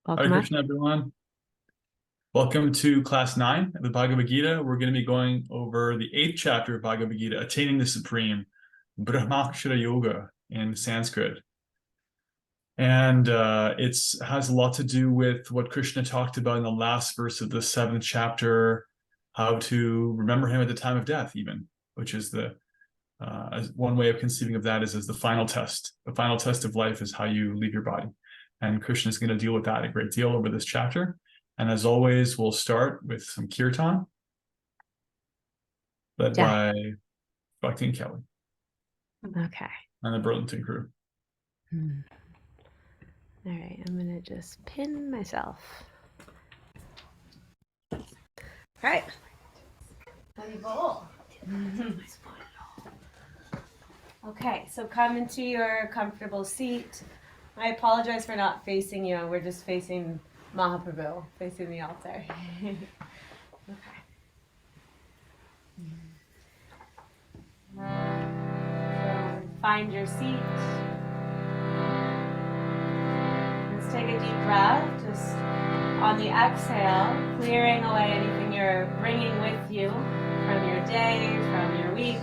Hare Welcome up. Krishna, everyone. Welcome to class 9 of the Bhagavad Gita. We're going to be going over the 8th chapter of Bhagavad Gita, Attaining the Supreme, Brahmakshara Yoga in Sanskrit. And it has a lot to do with what Krishna talked about in the last verse of the 7th chapter, how to remember him at the time of death, even, which is as one way of conceiving of that is as the final test. The final test of life is how you leave your body. And Krishna is going to deal with that a great deal over this chapter. And as always, we'll start with some kirtan led Yeah. by Bhakti and Kelly Okay. and the Burlington crew. All right. I'm going to just pin myself. All right. Okay. So come into your comfortable seat. I apologize for not facing you. We're just facing Mahaprabhu, facing the altar. Okay. So find your seat. Let's take a deep breath. Just on the exhale, clearing away anything you're bringing with you from your day, from your week,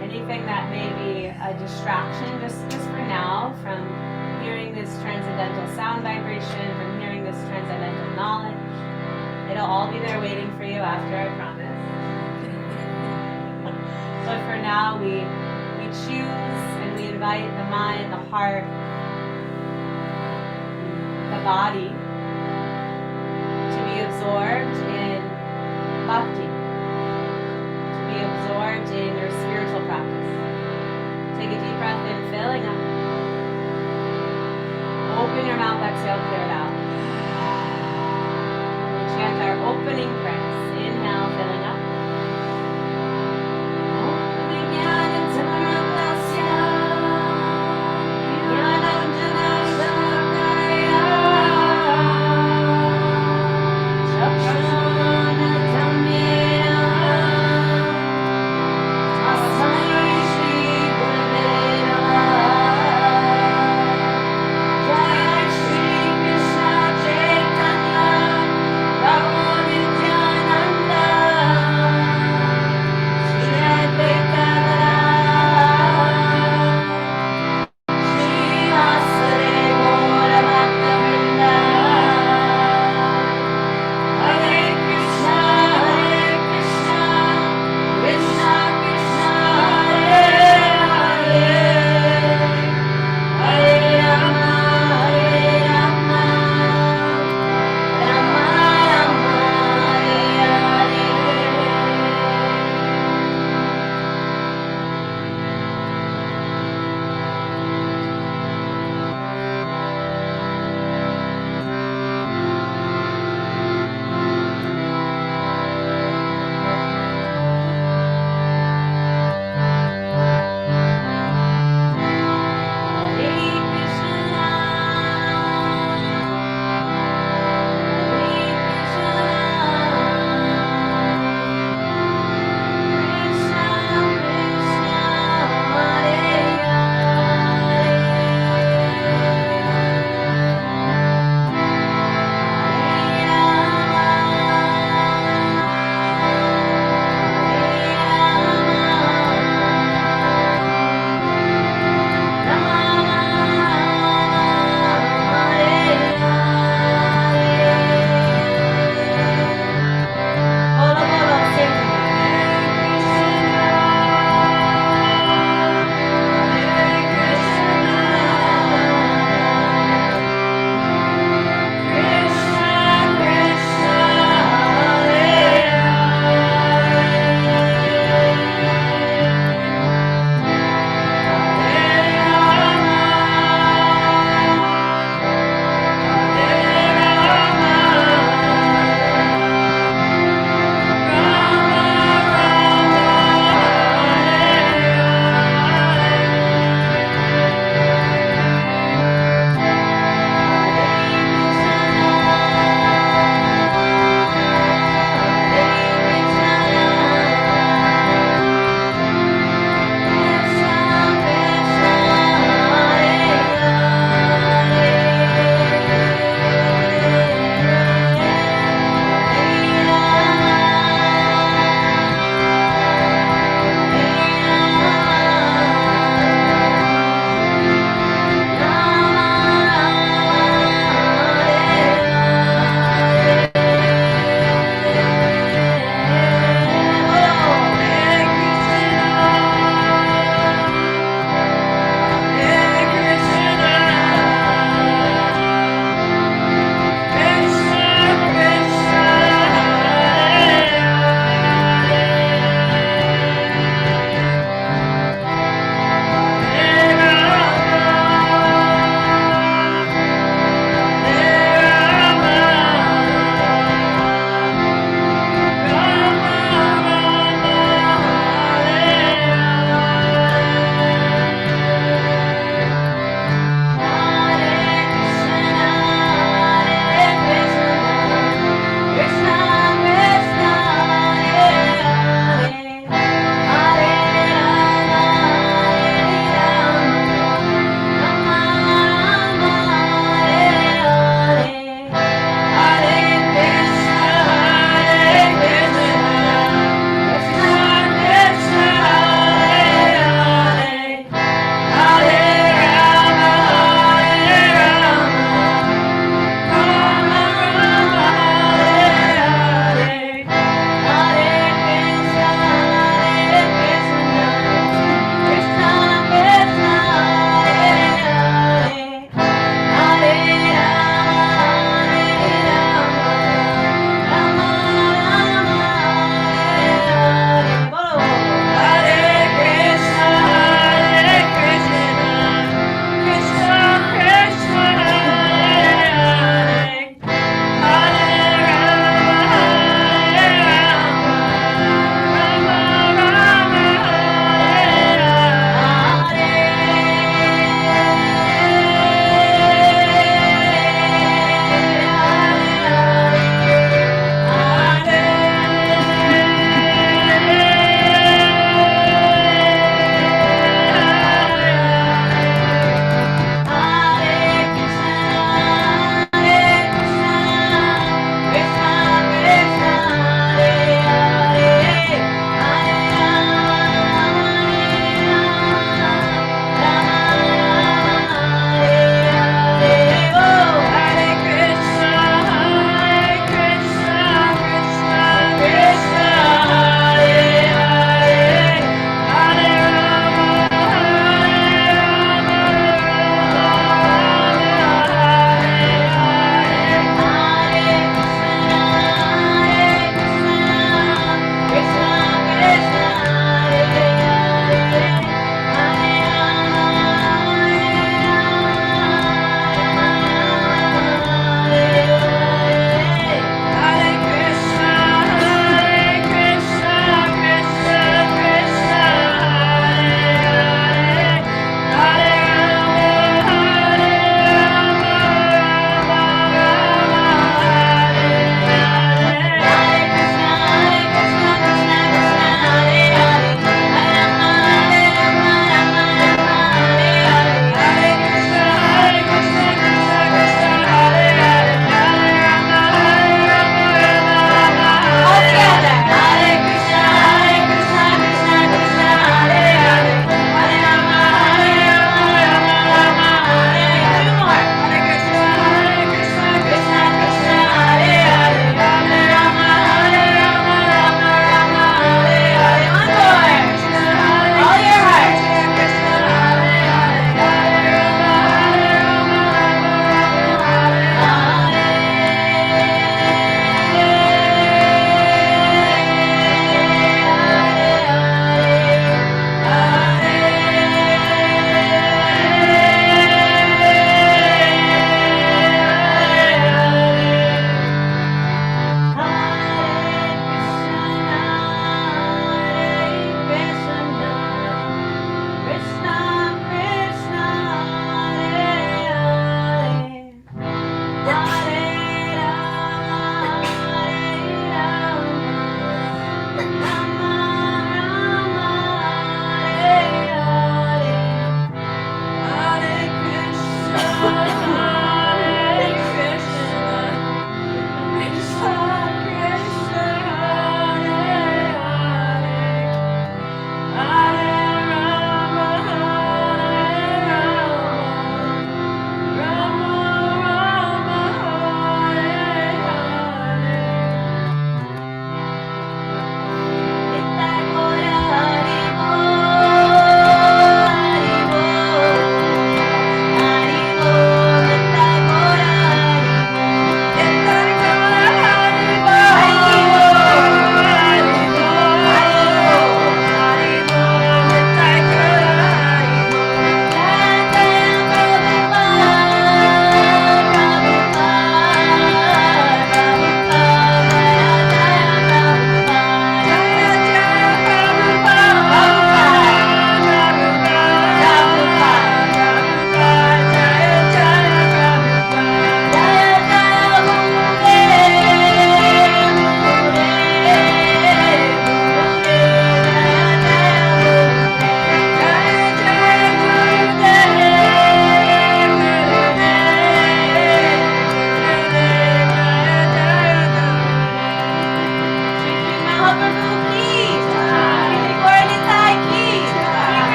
anything that may be a distraction just for now from hearing this transcendental sound vibration, from hearing this transcendental knowledge. It'll all be there waiting for you after, I promise. But for now, we choose and we invite the mind, the heart, the body to be absorbed in bhakti, to be absorbed in your spiritual practice. Take a deep breath in, filling up. Open your mouth, exhale, clear it out. We chant our opening prayers. Inhale, filling up.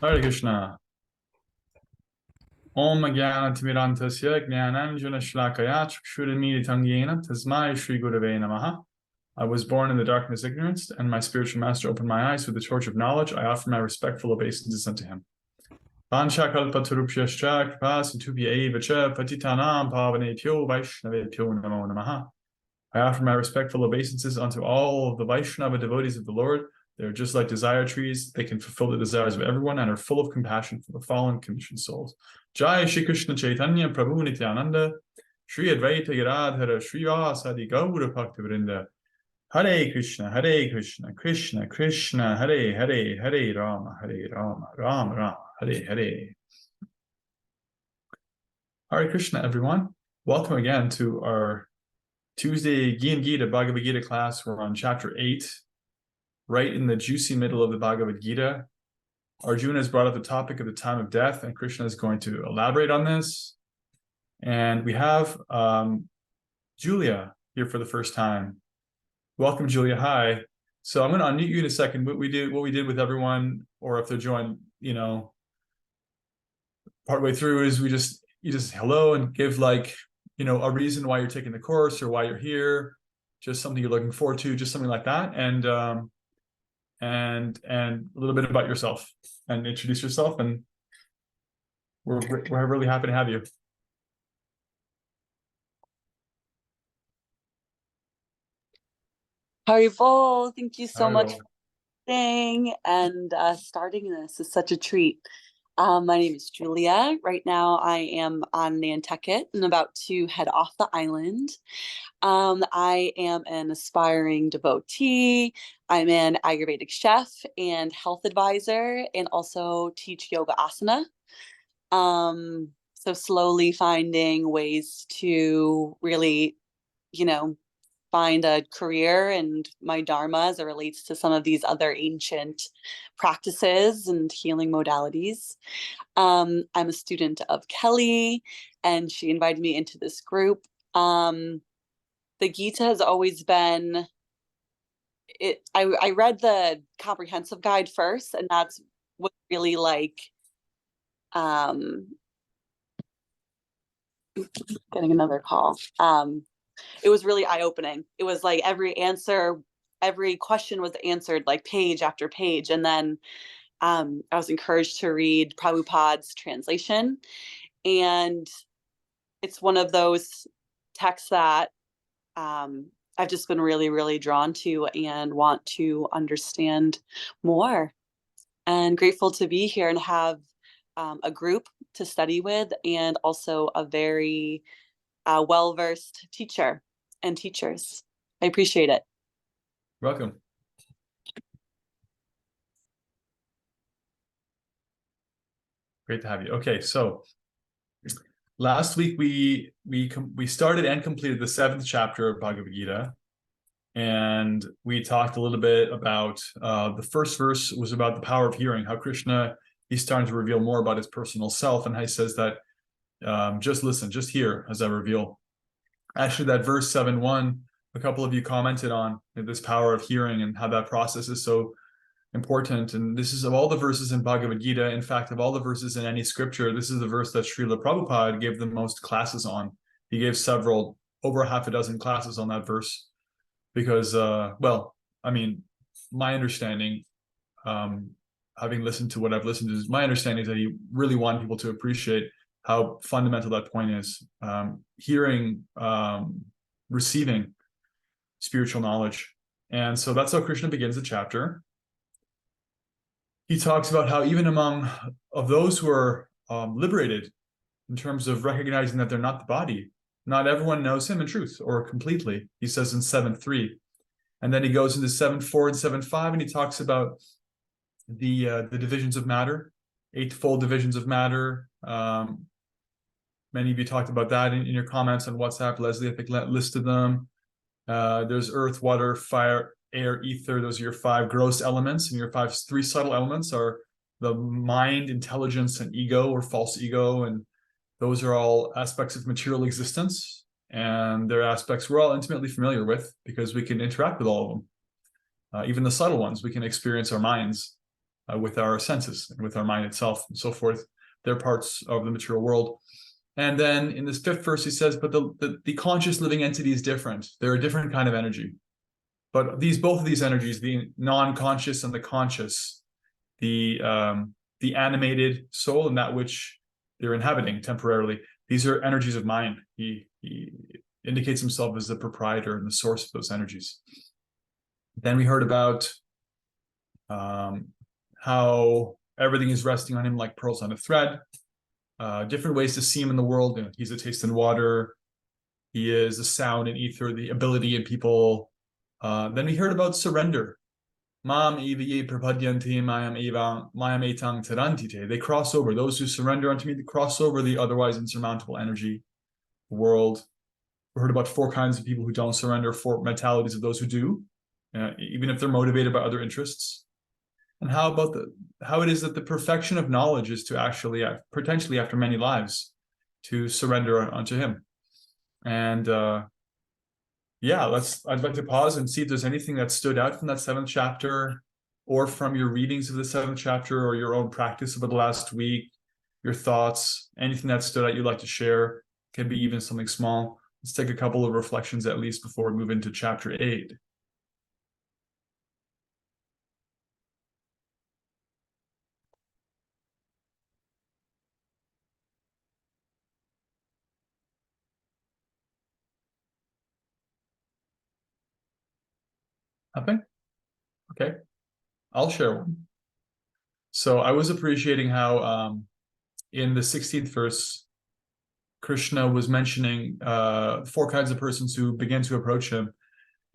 Hare Krishna. Om Jnanatimirantasya Jnananjana Shlakaya Chakshurmilitam Yena Tasmai Shri Gurave Namaha. I was born in the darkness of ignorance, and my spiritual master opened my eyes with the torch of knowledge. I offer my respectful obeisances unto him. Vanchakalpatarupyascha kripasitubhya eva cha patitanam pavanebhyo vaishnavebhyo namo namaha. I offer my respectful obeisances unto all of the Vaishnava devotees of the Lord. They're just like desire trees. They can fulfill the desires of everyone and are full of compassion for the fallen conditioned souls. Jai Shri Krishna Chaitanya Prabhu Nityananda Shri Advaita Giradhara Shri Vasadi Gaura Bhaktivinoda Hare Krishna, Krishna Krishna, Hare Hare, Hare Rama, Rama Rama, Hare Hare. Hare Krishna, everyone. Welcome again to our Tuesday Gita Bhagavad Gita class. We're on chapter 8, right in the juicy middle of the Bhagavad Gita. Arjuna has brought up the topic of the time of death, and Krishna is going to elaborate on this. And we have Julia here for the first time. Welcome, Julia. Hi. So I'm going to unmute you in a second. What we did with everyone, or if they're joined, partway through, is you just hello and give a reason why you're taking the course or why you're here, just something you're looking forward to, just something like that, and a little bit about yourself, and introduce yourself, and we're really happy to have you. Haribol, thank you so much for listening and starting this. Is such a treat. My name is Julia. Right now I am on Nantucket and about to head off the island. I am an aspiring devotee. I'm an Ayurvedic chef and health advisor, and also teach yoga asana. So slowly finding ways to really, find a career and my dharma as it relates to some of these other ancient practices and healing modalities. I'm a student of Kelly, and she invited me into this group. The Gita has always been I read the comprehensive guide first, and that's what really getting another call. It was really eye-opening. It was like every question was answered like page after page. And then I was encouraged to read Prabhupada's translation. And it's one of those texts that I've just been really, really drawn to and want to understand more. And grateful to be here and have a group to study with, and also a very well-versed teacher and teachers. I appreciate it. Welcome. Great to have you. Okay, so last week we started and completed the 7th chapter of Bhagavad Gita, and we talked a little bit about the first verse was about the power of hearing, how Krishna, he's starting to reveal more about his personal self, and how he says that just listen, just hear as I reveal. Actually, that verse 7:1, a couple of you commented on this power of hearing and how that process is so important. And this is, of all the verses in Bhagavad Gita, in fact, of all the verses in any scripture, this is the verse that Srila Prabhupada gave the most classes on. He gave over half a dozen classes on that verse, because, my understanding, having listened to what I've listened to, is my understanding is that he really wanted people to appreciate how fundamental that point is. Hearing, receiving spiritual knowledge. And so that's how Krishna begins the chapter. He talks about how even among of those who are liberated in terms of recognizing that they're not the body, not everyone knows him in truth or completely. He says in 7:3. And then he goes into 7:4 and 7:5, and he talks about the divisions of matter, 8-fold divisions of matter. Many of you talked about that in your comments on WhatsApp. Leslie, I think, listed them. There's earth, water, fire, air, ether. Those are your 5 gross elements, and your 3 subtle elements are the mind, intelligence, and ego, or false ego. And those are all aspects of material existence, and they're aspects we're all intimately familiar with because we can interact with all of them. Even the subtle ones, we can experience our minds. with our senses and with our mind itself and so forth. They're parts of the material world. And then in this fifth verse, he says, but the conscious living entity is different. They're a different kind of energy. But both of these energies, the non-conscious and the conscious, the animated soul and that which they're inhabiting temporarily, these are energies of mind. He indicates himself as the proprietor and the source of those energies. Then we heard about how everything is resting on him like pearls on a thread. Different ways to see him in the world. He's a taste in water. He is a sound and ether, the ability in people. Then we heard about surrender. Mam eviye prapadyanti mayam etang tarantite. They cross over. Those who surrender unto me, they cross over the otherwise insurmountable energy world. We heard about 4 kinds of people who don't surrender, 4 mentalities of those who do, even if they're motivated by other interests. And how it is that the perfection of knowledge is to actually, potentially after many lives, to surrender unto him. And I'd like to pause and see if there's anything that stood out from that 7th chapter, or from your readings of the 7th chapter, or your own practice over the last week, your thoughts, anything that stood out you'd like to share. Can be even something small. Let's take a couple of reflections at least before we move into chapter 8. Nothing? Okay. I'll share one. So I was appreciating how in the 16th verse, Krishna was mentioning 4 kinds of persons who begin to approach him.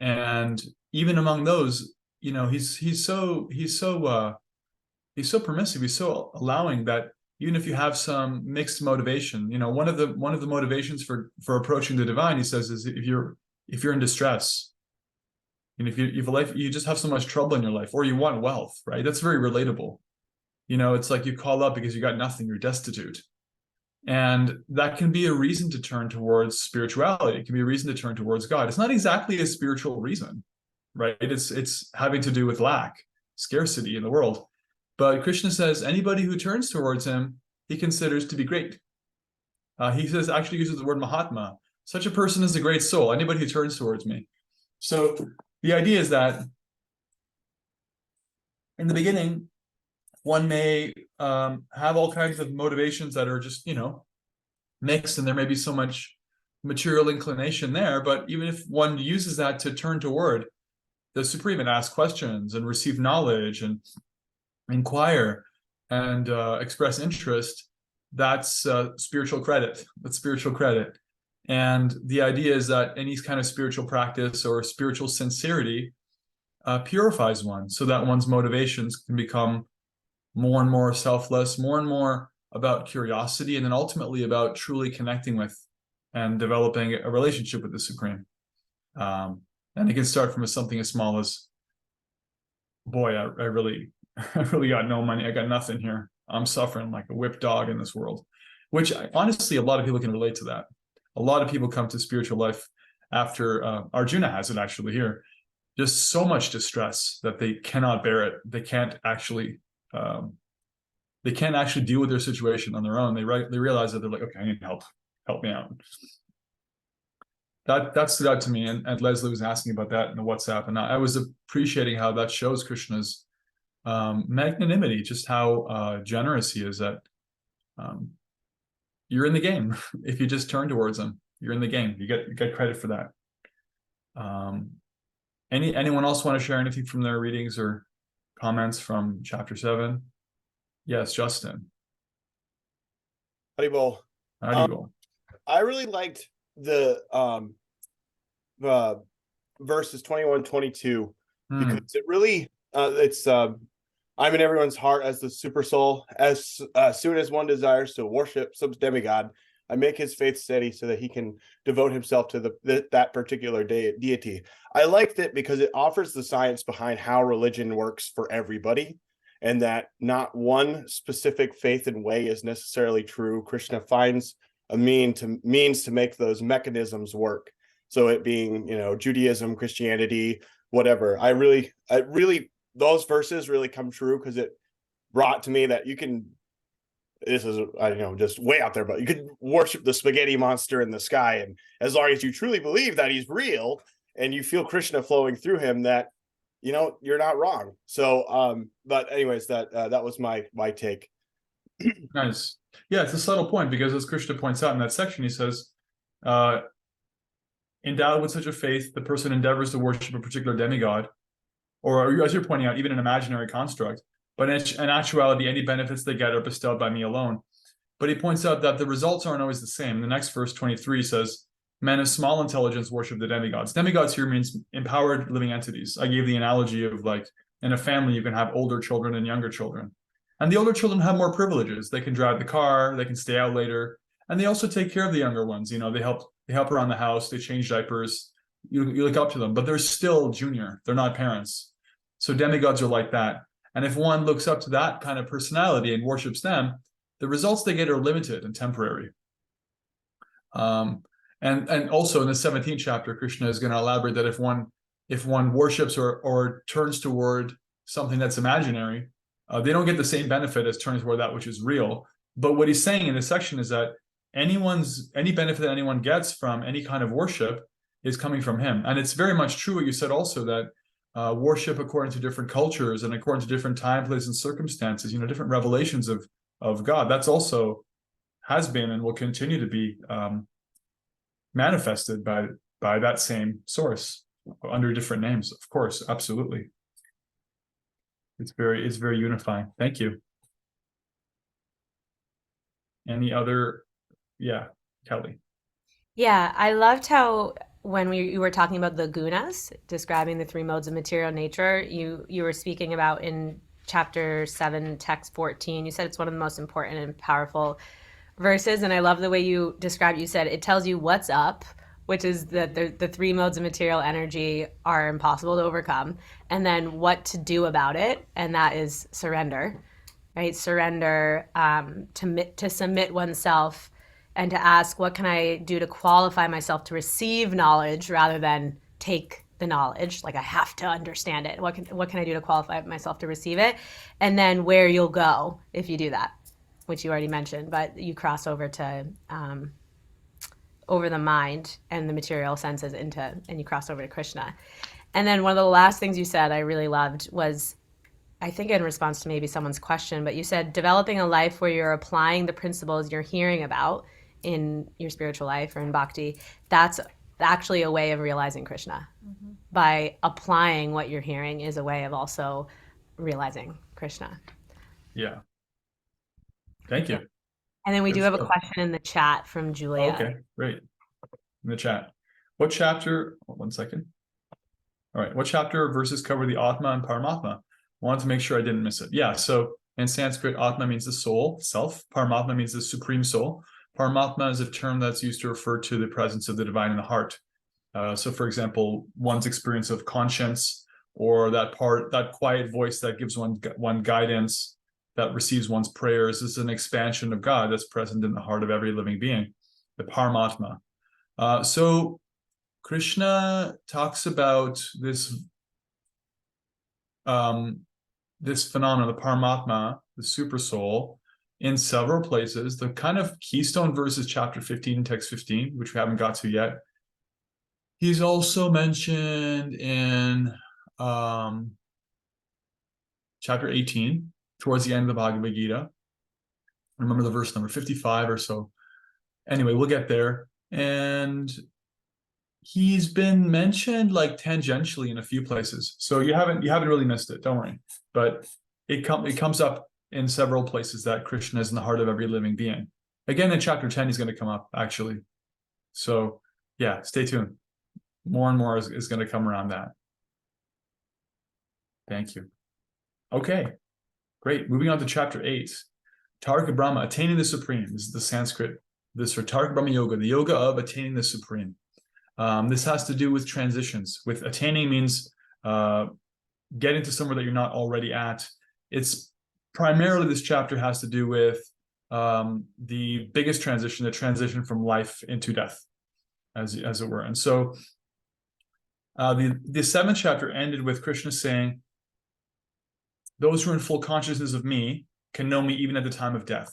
And even among those, he's so permissive, he's so allowing that even if you have some mixed motivation, one of the motivations for approaching the divine, he says, is if you're in distress, and if you just have so much trouble in your life, or you want wealth, right? That's very relatable. It's like you call up because you got nothing, you're destitute. And that can be a reason to turn towards spirituality. It can be a reason to turn towards God. It's not exactly a spiritual reason, right? It's having to do with lack, scarcity in the world. But Krishna says anybody who turns towards him, he considers to be great. He says, actually uses the word Mahatma. Such a person is a great soul, anybody who turns towards me. So the idea is that in the beginning, one may have all kinds of motivations that are just, mixed, and there may be so much material inclination there. But even if one uses that to turn toward the Supreme and ask questions and receive knowledge and inquire and express interest, that's spiritual credit. That's spiritual credit. And the idea is that any kind of spiritual practice or spiritual sincerity purifies one, so that one's motivations can become more and more selfless, more and more about curiosity, and then ultimately about truly connecting with and developing a relationship with the Supreme. And it can start from something as small as, boy, I really got no money. I got nothing here. I'm suffering like a whipped dog in this world, which honestly, a lot of people can relate to that. A lot of people come to spiritual life after Arjuna has it actually here. Just so much distress that they cannot bear it. They can't actually deal with their situation on their own. They realize that they're like, okay, I need help. Help me out. That stood out to me, and Leslie was asking about that in the WhatsApp, and I was appreciating how that shows Krishna's magnanimity, just how generous he is. That you're in the game. If you just turn towards him, you're in the game. You get credit for that. Anyone else want to share anything from their readings or comments from chapter 7? Yes, Justin. Haribol. Haribol. I really liked the verses 21, 22, because it really it's I'm in everyone's heart as the super soul. As soon as one desires to worship some demigod, I make his faith steady so that he can devote himself to that particular deity. I liked it because it offers the science behind how religion works for everybody, and that not one specific faith and way is necessarily true. Krishna finds a means to make those mechanisms work. So it being, Judaism, Christianity, whatever. I really, those verses really come true because it brought to me that you can, this is, I don't know, just way out there, but you could worship the spaghetti monster in the sky. And as long as you truly believe that he's real and you feel Krishna flowing through him, that, you're not wrong. So, but anyways, that was my take. Nice. Yeah, it's a subtle point, because as Krishna points out in that section, he says, endowed with such a faith, the person endeavors to worship a particular demigod, or as you're pointing out, even an imaginary construct. But in actuality, any benefits they get are bestowed by me alone. But he points out that the results aren't always the same. The next verse, 23, says, men of small intelligence worship the demigods. Demigods here means empowered living entities. I gave the analogy of, like, in a family, you can have older children and younger children. And the older children have more privileges. They can drive the car, they can stay out later, and they also take care of the younger ones. They help around the house, they change diapers. You look up to them, but they're still junior. They're not parents. So demigods are like that. And if one looks up to that kind of personality and worships them, the results they get are limited and temporary. And also in the 17th chapter, Krishna is going to elaborate that if one worships or turns toward something that's imaginary, they don't get the same benefit as turning toward that which is real. But what he's saying in this section is that any benefit that anyone gets from any kind of worship is coming from him. And it's very much true what you said also, that worship according to different cultures and according to different time, place, and circumstances, different revelations of God, that's also has been and will continue to be manifested by that same source under different names. Of course, absolutely. It's very unifying. Thank you. Any other? Yeah, Kelly. Yeah, I loved how when you were talking about the gunas, describing the three modes of material nature, you were speaking about in chapter 7, text 14, you said it's one of the most important and powerful verses. And I love the way you described, you said it tells you what's up, which is that the three modes of material energy are impossible to overcome, and then what to do about it, and that is surrender, right? Surrender, to submit oneself and to ask, what can I do to qualify myself to receive knowledge rather than take the knowledge? Like, I have to understand it. What can I do to qualify myself to receive it? And then where you'll go if you do that, which you already mentioned, but you cross over to over the mind and the material senses and you cross over to Krishna. And then one of the last things you said I really loved was, I think in response to maybe someone's question, but you said developing a life where you're applying the principles you're hearing about in your spiritual life or in bhakti, that's actually a way of realizing Krishna. Mm-hmm. By applying what you're hearing is a way of also realizing Krishna. Yeah. Thank you. And then we do have a question in the chat from Julia. Okay, great. In the chat. What chapter, 1 second. All right, what chapter or verses cover the Atma and Paramatma? Wanted to make sure I didn't miss it. Yeah, so in Sanskrit, Atma means the soul, self. Paramatma means the supreme soul. Paramatma is a term that's used to refer to the presence of the divine in the heart. So for example, one's experience of conscience, or that quiet voice that gives one guidance, that receives one's prayers, is an expansion of God that's present in the heart of every living being, the Paramatma. So Krishna talks about this phenomenon, the Paramatma, the super soul, in several places. The kind of keystone verse is chapter 15, text 15, which we haven't got to yet. He's also mentioned in chapter 18, towards the end of the Bhagavad Gita. I remember the verse number 55 or so. Anyway, we'll get there. And he's been mentioned like tangentially in a few places. So you haven't really missed it, don't worry. But it comes up in several places that Krishna is in the heart of every living being. Again, in chapter 10, he's going to come up, actually. So yeah, stay tuned. More and more is going to come around that. Thank you. Okay, great. Moving on to chapter 8. Tarka Brahma, attaining the supreme. This is the Sanskrit. This is for Tarka Brahma Yoga, the yoga of attaining the supreme. This has to do with transitions. With attaining means getting to somewhere that you're not already at. It's primarily, this chapter has to do with the biggest transition, the transition from life into death, as it were. And so the 7th chapter ended with Krishna saying Those who are in full consciousness of me can know me even at the time of death.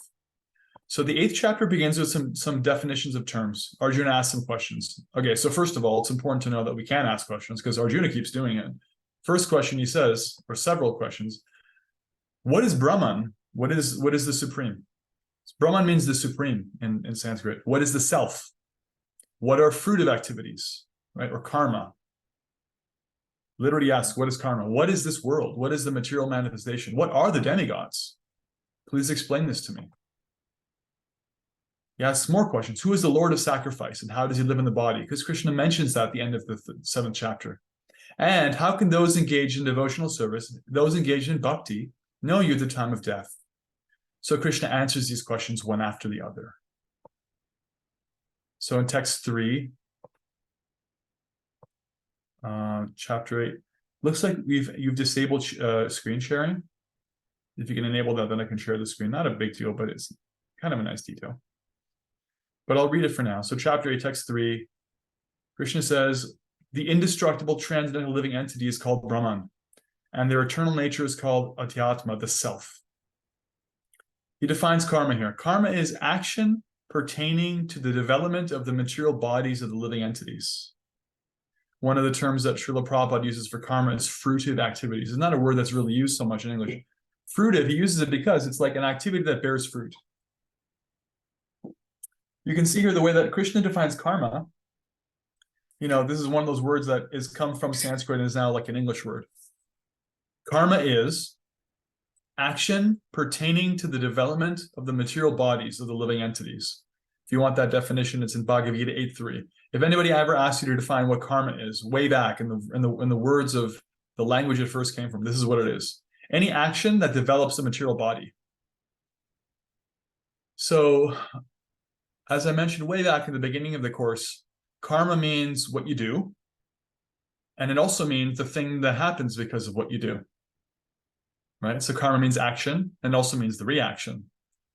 So the 8th chapter begins with some definitions of terms. Arjuna asks some questions. Okay, so first of all, it's important to know that we can ask questions because Arjuna keeps doing it. First question he says, or several questions, what is Brahman? What is the supreme? Brahman means the supreme in Sanskrit. What is the self? What are fruitive activities, right? Or karma. Literally asks, what is karma? What is this world? What is the material manifestation? What are the demigods? Please explain this to me. He asks more questions. Who is the Lord of sacrifice and how does he live in the body? Because Krishna mentions that at the end of the 7th chapter. And how can those engaged in devotional service, those engaged in bhakti, know you at the time of death? So Krishna answers these questions one after the other. So in text 3, chapter 8, looks like you've disabled screen sharing. If you can enable that, then I can share the screen. Not a big deal, but it's kind of a nice detail. But I'll read it for now. So chapter 8, text 3, Krishna says, the indestructible transcendental living entity is called Brahman, and their eternal nature is called Adhyatma, the self. He defines karma here. Karma is action pertaining to the development of the material bodies of the living entities. One of the terms that Srila Prabhupada uses for karma is fruitive activities. It's not a word that's really used so much in English. Fruitive, he uses it because it's like an activity that bears fruit. You can see here the way that Krishna defines karma. You know, this is one of those words that is come from Sanskrit and is now like an English word. Karma is action pertaining to the development of the material bodies of the living entities. If you want that definition, it's in Bhagavad Gita 8.3. If anybody ever asks you to define what karma is, way back in the words of the language it first came from, this is what it is. Any action that develops a material body. So, as I mentioned way back in the beginning of the course, karma means what you do, and it also means the thing that happens because of what you do. Right? So karma means action, and also means the reaction.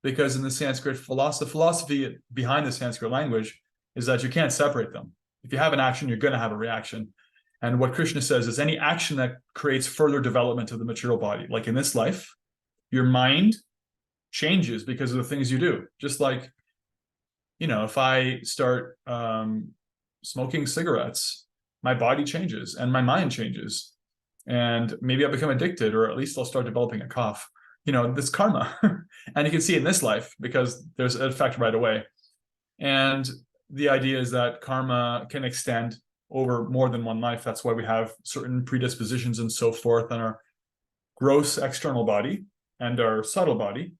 Because in the Sanskrit philosophy behind the Sanskrit language is that you can't separate them. If you have an action, you're going to have a reaction. And what Krishna says is any action that creates further development of the material body, like in this life, your mind changes because of the things you do. Just like, you know, if I start smoking cigarettes, my body changes and my mind changes. And maybe I'll become addicted, or at least I'll start developing a cough. You know, this karma. And you can see it in this life because there's an effect right away. And the idea is that karma can extend over more than one life. That's why we have certain predispositions and so forth, and our gross external body and our subtle body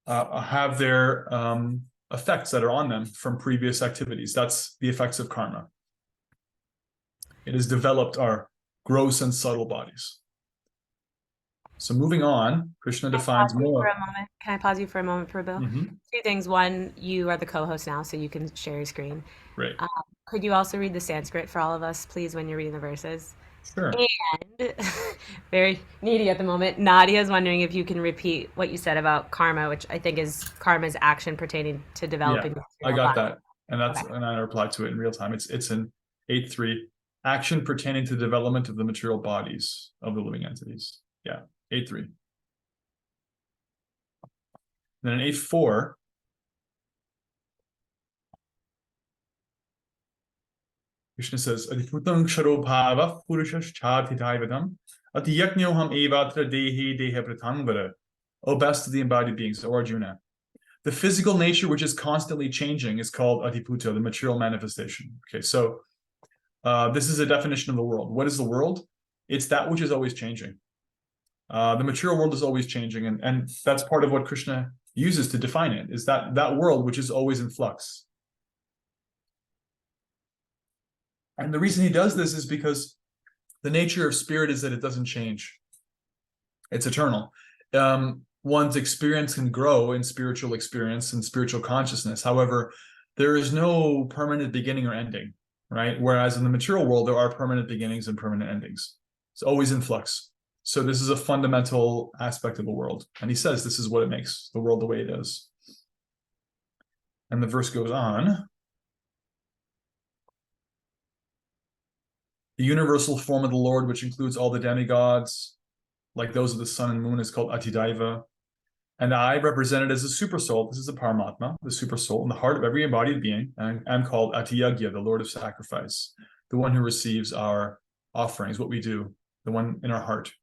have their effects that are on them from previous activities. That's the effects of karma. It has developed our gross and subtle bodies. So moving on, Krishna defines more. Can I pause you for a moment, Prabhu? Mm-hmm. 2 things. One, you are the co-host now, so you can share your screen. Great. Could you also read the Sanskrit for all of us, please, when you're reading the verses? Sure. And very needy at the moment, Nadia is wondering if you can repeat what you said about karma, which I think is karma's action pertaining to developing. Yeah, I got that. And that's okay. And I replied to it in real time. It's in 8.3. Action pertaining to the development of the material bodies of the living entities. Yeah, 8.3. Then in 8.4, Krishna says, Adiputang Ksharobhava Purushashchadhidaivatam Atiyaknyoham Evatra Dehi Deha Pratangbara. O best of the embodied beings, O Arjuna. The physical nature which is constantly changing is called Adiputa, the material manifestation. Okay, so this is a definition of the world. What is the world? It's that which is always changing. The material world is always changing, and that's part of what Krishna uses to define it, is that world which is always in flux. And the reason he does this is because the nature of spirit is that it doesn't change. It's eternal. One's experience can grow in spiritual experience and spiritual consciousness. However, there is no permanent beginning or ending, right? Whereas in the material world, there are permanent beginnings and permanent endings. It's always in flux. So this is a fundamental aspect of the world. And he says this is what it makes the world the way it is. And the verse goes on. The universal form of the Lord, which includes all the demigods, like those of the sun and moon, is called Atidaiva. And I, represented as a super soul, this is the Paramatma, the super soul, in the heart of every embodied being. And I'm called Atiyagya, the Lord of Sacrifice, the one who receives our offerings, what we do, the one in our heart,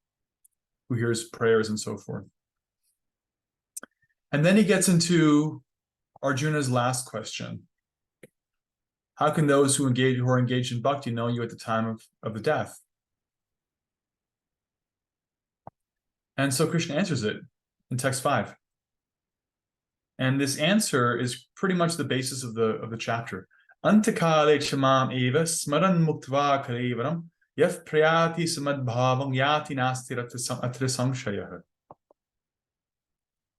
who hears prayers and so forth. And then he gets into Arjuna's last question. How can those who are engaged in bhakti know you at the time of the death? And so Krishna answers it in text 5. And this answer is pretty much the basis of the chapter. Antakale chamam eva smaran muktva kalevaram yaf prayati samadbhavam yati nasti atra samshayah.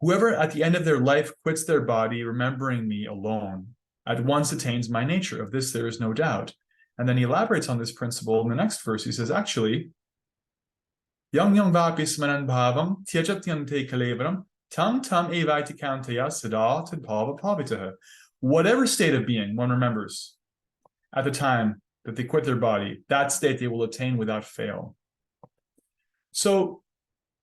Whoever at the end of their life quits their body, remembering me alone, at once attains my nature. Of this there is no doubt. And then he elaborates on this principle in the next verse. He says, actually, yang yang vapi smanan bhavam tyajatyante kalevaram tam tam evaiti kantaya sada tadbhava pavitaha. Whatever state of being one remembers at the time that they quit their body, that state they will attain without fail. So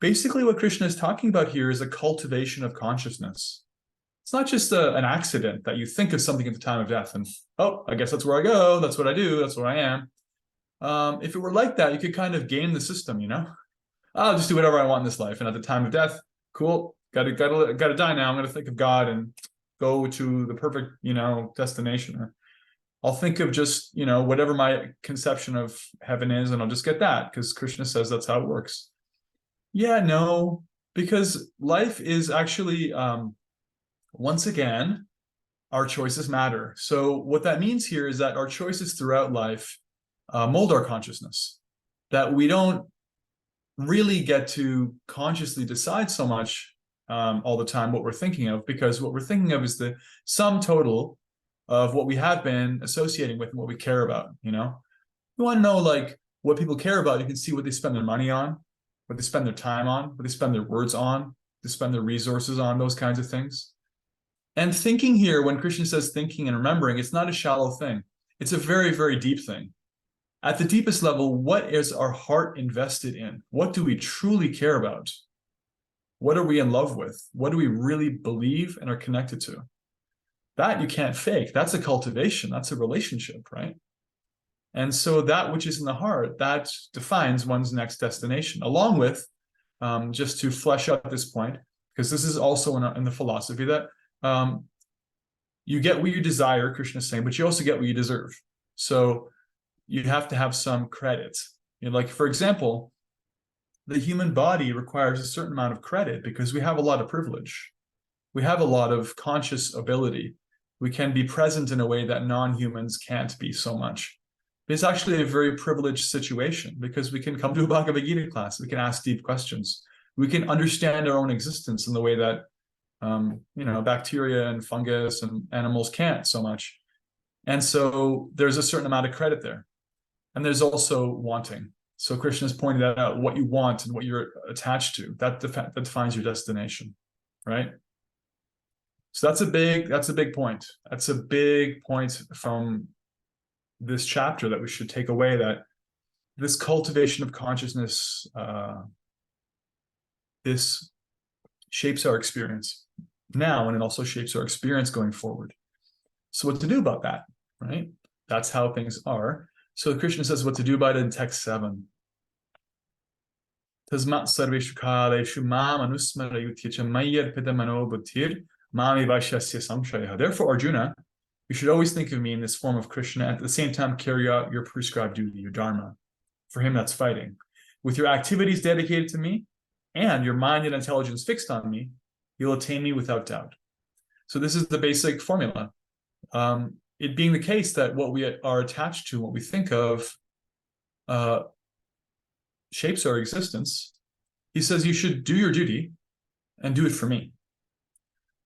basically what Krishna is talking about here is a cultivation of consciousness. It's not just an accident that you think of something at the time of death and, oh, I guess that's where I go, that's what I do, that's where I am. If it were like that, you could kind of game the system, you know? I'll just do whatever I want in this life. And at the time of death, cool, gotta die now. I'm gonna think of God and go to the perfect, destination. Or I'll think of just, whatever my conception of heaven is, and I'll just get that, because Krishna says that's how it works. Yeah, no, because life is actually, once again, our choices matter. So what that means here is that our choices throughout life mold our consciousness, that we don't really get to consciously decide so much all the time what we're thinking of, because what we're thinking of is the sum total of what we have been associating with and what we care about. You want to know like what people care about, you can see what they spend their money on, what they spend their time on, what they spend their words on, they spend their resources on, those kinds of things. And thinking here, when Krishna says thinking and remembering, it's not a shallow thing. It's a very, very deep thing. At the deepest level, what is our heart invested in? What do we truly care about? What are we in love with? What do we really believe and are connected to? That you can't fake. That's a cultivation. That's a relationship, right? And so that which is in the heart, that defines one's next destination, along with, just to flesh out this point, because this is also in the philosophy that you get what you desire, Krishna is saying, but you also get what you deserve. So you have to have some credit. Like, for example, the human body requires a certain amount of credit because we have a lot of privilege. We have a lot of conscious ability. We can be present in a way that non-humans can't be so much. It's actually a very privileged situation because we can come to a Bhagavad Gita class. We can ask deep questions. We can understand our own existence in the way that bacteria and fungus and animals can't so much. And so there's a certain amount of credit there. And there's also wanting. So Krishna has pointed that out, what you want and what you're attached to, that defines your destination, right? So that's a big point. That's a big point from this chapter that we should take away, that this cultivation of consciousness, this shapes our experience now, and it also shapes our experience going forward. So what to do about that, right? That's how things are. So Krishna says what to do about it in text 7. Tasmat sarveshu kaleshu mam anusmara yutyacha mayyar pidamano buddhir mami vaishasya samshaya. Therefore, Arjuna, you should always think of me in this form of Krishna, and at the same time carry out your prescribed duty, your dharma. For him, that's fighting. With your activities dedicated to me and your mind and intelligence fixed on me, you'll attain me without doubt. So this is the basic formula. It being the case that what we are attached to, what we think of, shapes our existence, he says you should do your duty and do it for me.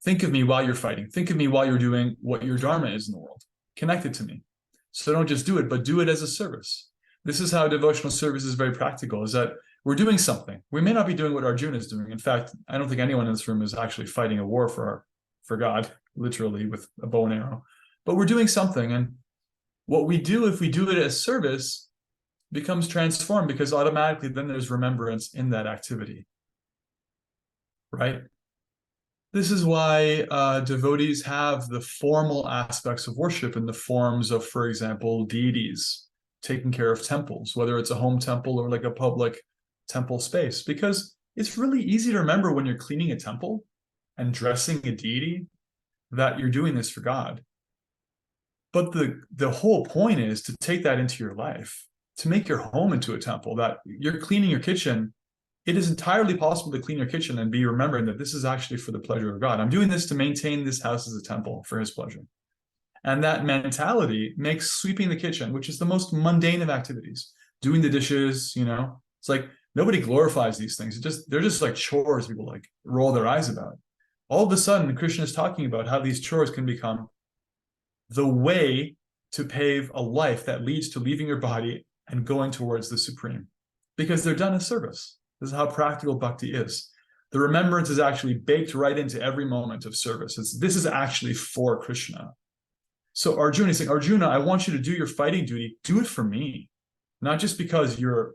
Think of me while you're fighting. Think of me while you're doing what your dharma is in the world. Connect it to me. So don't just do it, but do it as a service. This is how devotional service is very practical, is that we're doing something. We may not be doing what Arjuna is doing. In fact, I don't think anyone in this room is actually fighting a war for God, literally with a bow and arrow. But we're doing something. And what we do, if we do it as service, becomes transformed, because automatically then there's remembrance in that activity, right? This is why devotees have the formal aspects of worship in the forms of, for example, deities taking care of temples, whether it's a home temple or like a public temple space, because it's really easy to remember when you're cleaning a temple and dressing a deity that you're doing this for God. But the whole point is to take that into your life, to make your home into a temple, that you're cleaning your kitchen. It is entirely possible to clean your kitchen and be remembering that this is actually for the pleasure of God. I'm doing this to maintain this house as a temple for his pleasure. And that mentality makes sweeping the kitchen, which is the most mundane of activities, doing the dishes, it's like nobody glorifies these things. They're just like chores people like roll their eyes about. All of a sudden, Krishna is talking about how these chores can become the way to pave a life that leads to leaving your body and going towards the Supreme, because they're done as service. This is how practical bhakti is. The remembrance is actually baked right into every moment of service. This is actually for Krishna. So Arjuna is saying, Arjuna, I want you to do your fighting duty. Do it for me. Not just because you're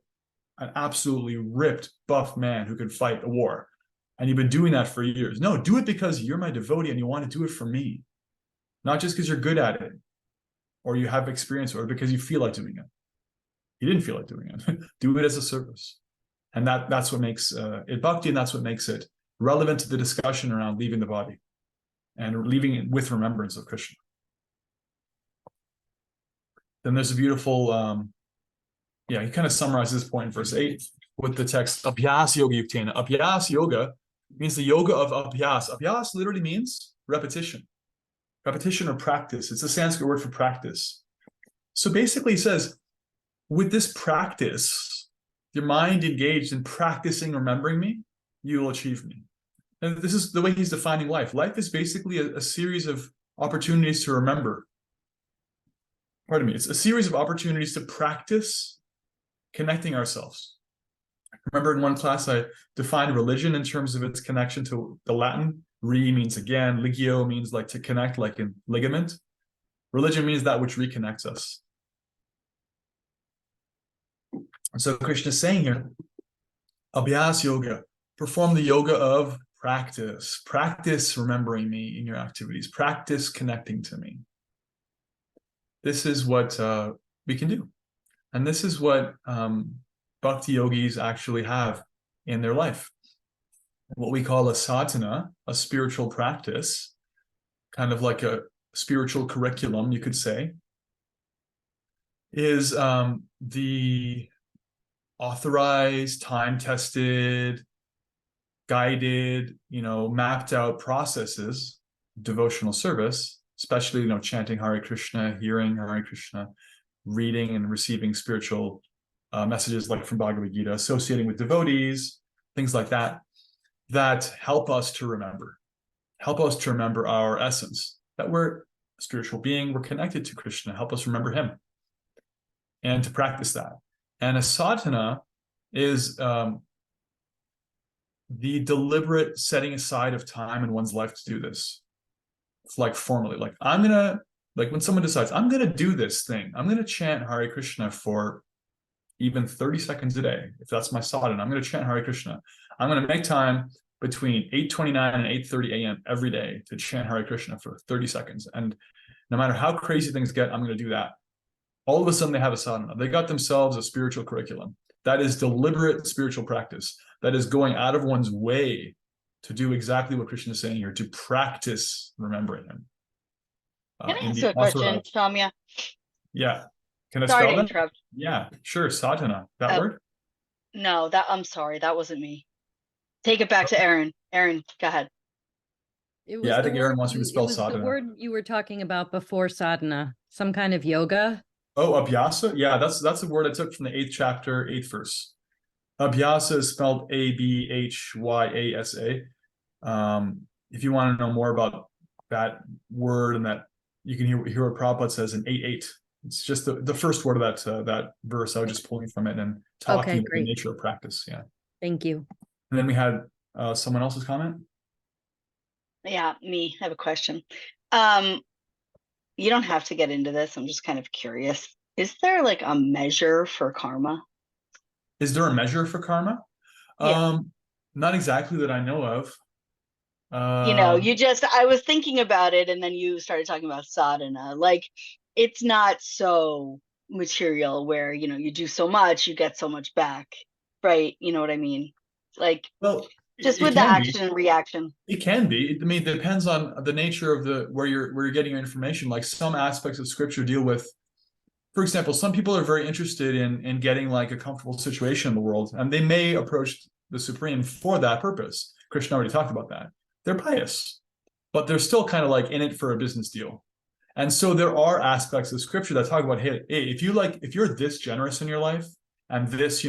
an absolutely ripped, buff man who can fight a war, and you've been doing that for years. No, do it because you're my devotee and you want to do it for me. Not just because you're good at it, or you have experience, or because you feel like doing it. You didn't feel like doing it. Do it as a service. And that's what makes it bhakti, and that's what makes it relevant to the discussion around leaving the body and leaving it with remembrance of Krishna. Then there's a beautiful, he kind of summarizes this point in verse 8 with the text, Abhyas Yoga Yuktena. Abhyas Yoga means the yoga of Abhyas. Abhyas literally means repetition. Repetition or practice. It's a Sanskrit word for practice. So basically he says, with this practice, your mind engaged in practicing remembering me, you will achieve me. And this is the way he's defining life. Life is basically a series of opportunities to remember. Pardon me. It's a series of opportunities to practice connecting ourselves. Remember in one class, I defined religion in terms of its connection to the Latin. Re means again, ligio means like to connect, like in ligament. Religion means that which reconnects us. So Krishna is saying here, Abhyas Yoga, perform the yoga of practice. Practice remembering me in your activities. Practice connecting to me. This is what we can do. And this is what bhakti yogis actually have in their life. What we call a sadhana, a spiritual practice, kind of like a spiritual curriculum, you could say, is the authorized, time-tested, guided, mapped out processes, devotional service, especially, chanting Hare Krishna, hearing Hare Krishna, reading and receiving spiritual messages like from Bhagavad Gita, associating with devotees, things like that, that help us to remember our essence, that we're a spiritual being, we're connected to Krishna, help us remember him, and to practice that. And a sadhana is the deliberate setting aside of time in one's life to do this. It's like formally, like when someone decides, I'm going to do this thing, I'm going to chant Hare Krishna for even 30 seconds a day. If that's my sadhana, I'm going to chant Hare Krishna. I'm going to make time between 8:29 and 8:30 a.m. every day to chant Hare Krishna for 30 seconds. And no matter how crazy things get, I'm going to do that. All of a sudden they have a sadhana. They got themselves a spiritual curriculum. That is deliberate spiritual practice. That is going out of one's way to do exactly what Krishna is saying here, to practice remembering him. Can I answer a question, Soumya? Yeah. Can I Sorry spell to that? interrupt. Yeah, sure. Sadhana. That word? No, I'm sorry. That wasn't me. Take it back to Aaron. Aaron, go ahead. Yeah, I think Aaron wants me to spell sadhana. It was the word you were talking about before sadhana, some kind of yoga. Oh, abhyasa? Yeah, that's the word I took from the 8th chapter, 8th verse. Abhyasa is spelled Abhyasa. If you want to know more about that word, and that you can hear what Prabhupada says in 8.8. It's just the first word of that verse. I was just pulling from it and talking about the nature of practice. Yeah. Thank you. And then we had someone else's comment. Yeah, me. I have a question. You don't have to get into this. I'm just kind of curious. Is there like a measure for karma? Is there a measure for karma? Yeah. Not exactly that I know of. I was thinking about it and then you started talking about sadhana. Like, it's not so material where, you do so much, you get so much back, right? You know what I mean? Like, Well, just it with the can be. action and reaction. It can be. I mean, it depends on the nature of where you're getting your information. Like some aspects of scripture deal with, for example, some people are very interested in getting like a comfortable situation in the world, and they may approach the Supreme for that purpose. Krishna already talked about that. They're pious, but they're still kind of like in it for a business deal. And so there are aspects of scripture that talk about, hey, if you're this generous in your life and this,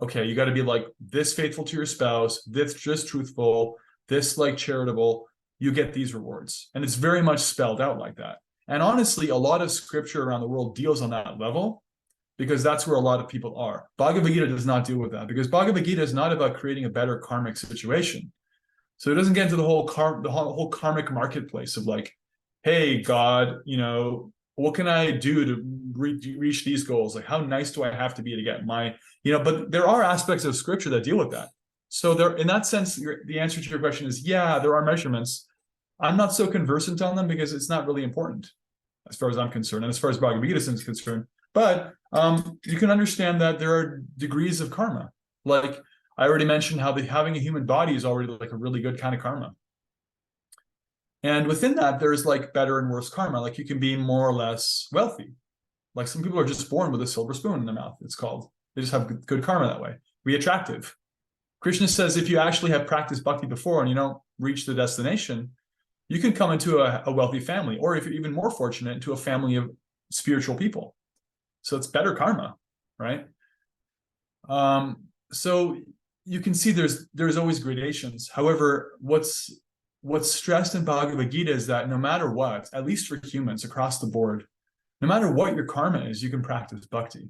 okay, you got to be like this faithful to your spouse, this just truthful, this like charitable, you get these rewards. And it's very much spelled out like that. And honestly, a lot of scripture around the world deals on that level because that's where a lot of people are. Bhagavad Gita does not deal with that because Bhagavad Gita is not about creating a better karmic situation. So it doesn't get into the whole karmic marketplace of like, hey, God, what can I do to reach these goals? Like, how nice do I have to be to get my, but there are aspects of scripture that deal with that. So there, in that sense, the answer to your question is, yeah, there are measurements. I'm not so conversant on them because it's not really important as far as I'm concerned, and as far as Bhagavad Gita is concerned. But you can understand that there are degrees of karma. Like I already mentioned how having a human body is already like a really good kind of karma. And within that, there's like better and worse karma. Like you can be more or less wealthy. Like some people are just born with a silver spoon in their mouth, it's called. They just have good karma that way. Be attractive. Krishna says if you actually have practiced bhakti before and you don't reach the destination, you can come into a wealthy family, or if you're even more fortunate, into a family of spiritual people. So it's better karma, right? So you can see there's always gradations. However, what's stressed in Bhagavad Gita is that no matter what, at least for humans across the board, no matter what your karma is, you can practice bhakti.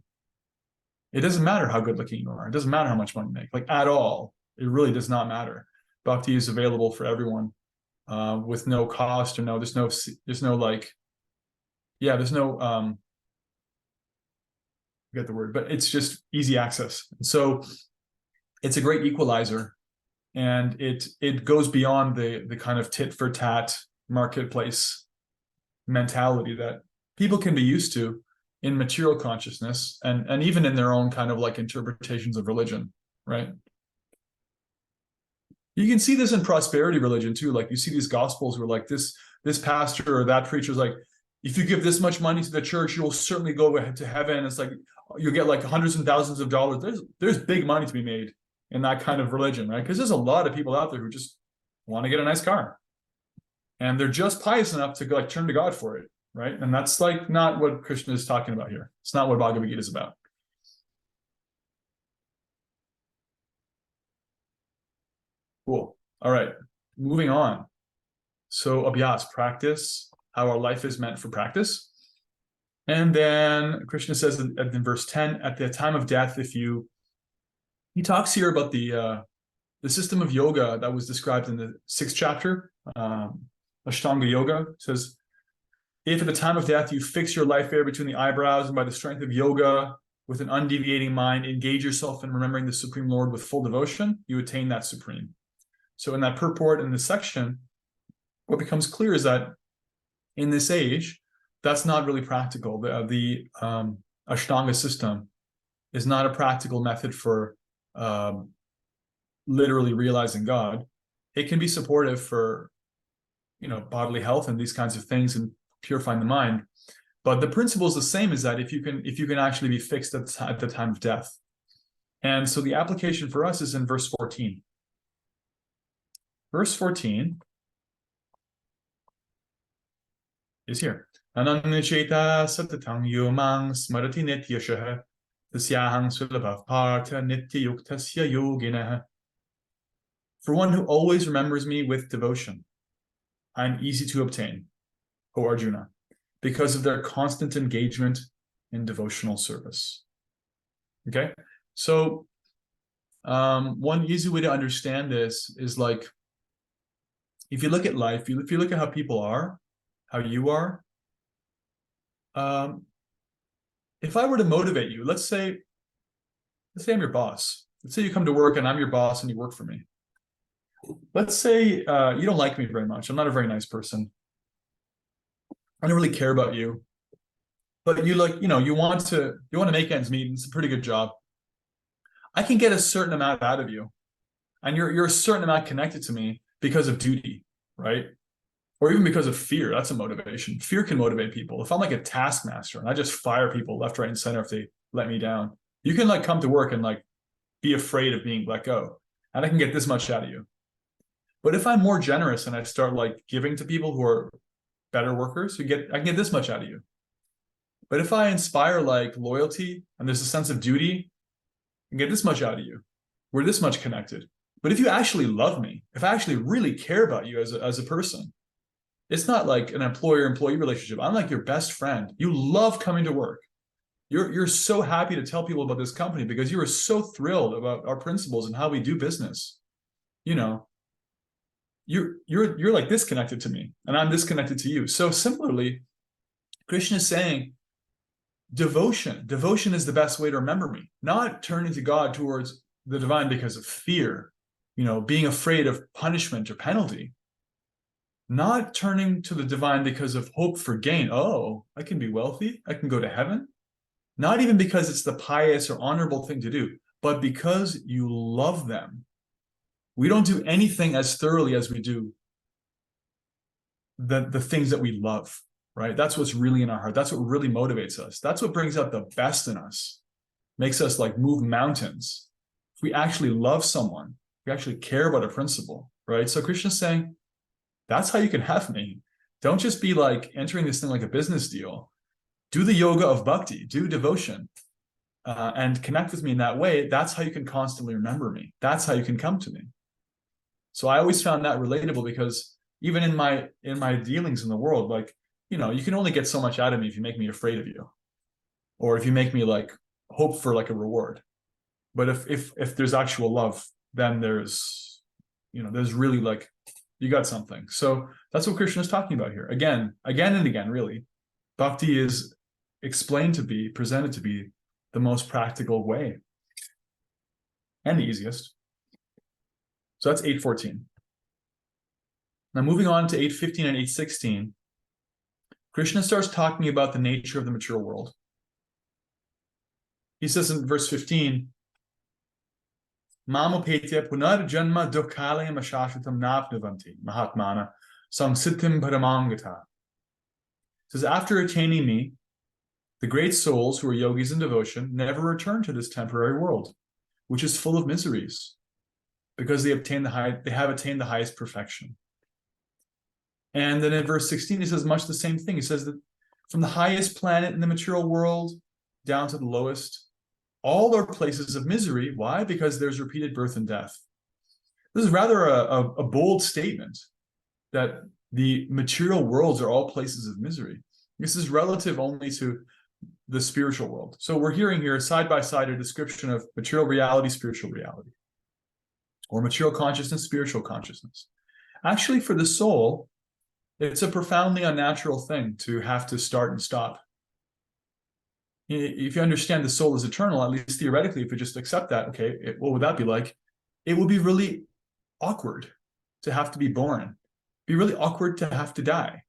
It doesn't matter how good looking you are. It doesn't matter how much money you make, like at all. It really does not matter. Bhakti is available for everyone with no cost or there's no like, yeah, there's no, I forget the word, but it's just easy access. So it's a great equalizer. And it goes beyond the kind of tit for tat marketplace mentality that people can be used to in material consciousness and even in their own kind of like interpretations of religion, right? You can see this in prosperity religion too. Like you see these gospels where like this pastor or that preacher is like, if you give this much money to the church, you'll certainly go to heaven. It's like you'll get like hundreds and thousands of dollars. There's big money to be made in that kind of religion, right? Because there's a lot of people out there who just want to get a nice car. And they're just pious enough to like turn to God for it, right? And that's like not what Krishna is talking about here. It's not what Bhagavad Gita is about. Cool. All right, moving on. So abhyas, practice, how our life is meant for practice. And then Krishna says in verse 10, at the time of death, he talks here about the system of yoga that was described in the 6th chapter, Ashtanga Yoga. It says, if at the time of death you fix your life air between the eyebrows and by the strength of yoga, with an undeviating mind, engage yourself in remembering the Supreme Lord with full devotion, you attain that Supreme. So in that purport in this section, what becomes clear is that in this age, that's not really practical. The Ashtanga system is not a practical method for literally realizing God. It can be supportive for, bodily health and these kinds of things and purifying the mind. But the principle is the same, is that if you can actually be fixed at the time of death. And so the application for us is in verse 14. Verse 14 is here. Ananyacheta satatang yomang smarati nityashah tasyahang sulabhav partha nityayuktasya yoginah. For one who always remembers me with devotion, I am easy to obtain, O Arjuna, because of their constant engagement in devotional service. Okay, so one easy way to understand this is like, if you look at life, if you look at how people are, how you are, if I were to motivate you, let's say I'm your boss. Let's say you come to work and I'm your boss and you work for me. Let's say you don't like me very much. I'm not a very nice person. I don't really care about you. But you you want to make ends meet, and it's a pretty good job. I can get a certain amount out of you. And you're a certain amount connected to me because of duty, right? Or even because of fear. That's a motivation. Fear can motivate people. If I'm like a taskmaster and I just fire people left, right, and center if they let me down, you can like come to work and like be afraid of being let go. And I can get this much out of you. But if I'm more generous and I start like giving to people who are better workers, I can get this much out of you. But if I inspire like loyalty and there's a sense of duty, I can get this much out of you. We're this much connected. But if you actually love me, if I actually really care about you as a person, it's not like an employer-employee relationship. I'm like your best friend. You love coming to work. You're so happy to tell people about this company because you are so thrilled about our principles and how we do business. You know, you're like disconnected to me, and I'm disconnected to you. So similarly, Krishna is saying, devotion is the best way to remember me, not turning to God towards the divine because of fear, being afraid of punishment or penalty, not turning to the divine because of hope for gain. Oh, I can be wealthy, I can go to heaven. Not even because it's the pious or honorable thing to do, but because you love them. We don't do anything as thoroughly as we do the things that we love, right? That's what's really in our heart. That's what really motivates us. That's what brings out the best in us, makes us like move mountains. If we actually love someone, we actually care about a principle, right? So Krishna's saying, that's how you can have me. Don't just be like entering this thing like a business deal. Do the yoga of bhakti, do devotion, and connect with me in that way. That's how you can constantly remember me. That's how you can come to me. So I always found that relatable because even in my dealings in the world, like, you can only get so much out of me if you make me afraid of you, or if you make me like hope for like a reward. But if there's actual love, then there's really like, you got something. So that's what Krishna is talking about here. Again and again, really. Bhakti is presented to be the most practical way and the easiest. So that's 8:14. Now moving on to 8:15 and 8:16, Krishna starts talking about the nature of the material world. He says in verse 15, Mamopetya punar janma dukhalayam ashashvatam napnivanti mahatmana samsiddhim paramangata. Says, after attaining me, the great souls who are yogis in devotion never return to this temporary world, which is full of miseries, because they have attained the highest perfection. And then in verse 16, he says much the same thing. He says that from the highest planet in the material world down to the lowest, all are places of misery. Why? Because there's repeated birth and death. This is rather a bold statement, that the material worlds are all places of misery. This is relative only to the spiritual world. So we're hearing here side by side a description of material reality, spiritual reality, or material consciousness, spiritual consciousness. Actually, for the soul, it's a profoundly unnatural thing to have to start and stop. If you understand the soul is eternal, at least theoretically, if you just accept that, okay, what would that be like? It would be really awkward to have to be born. Be really awkward to have to die.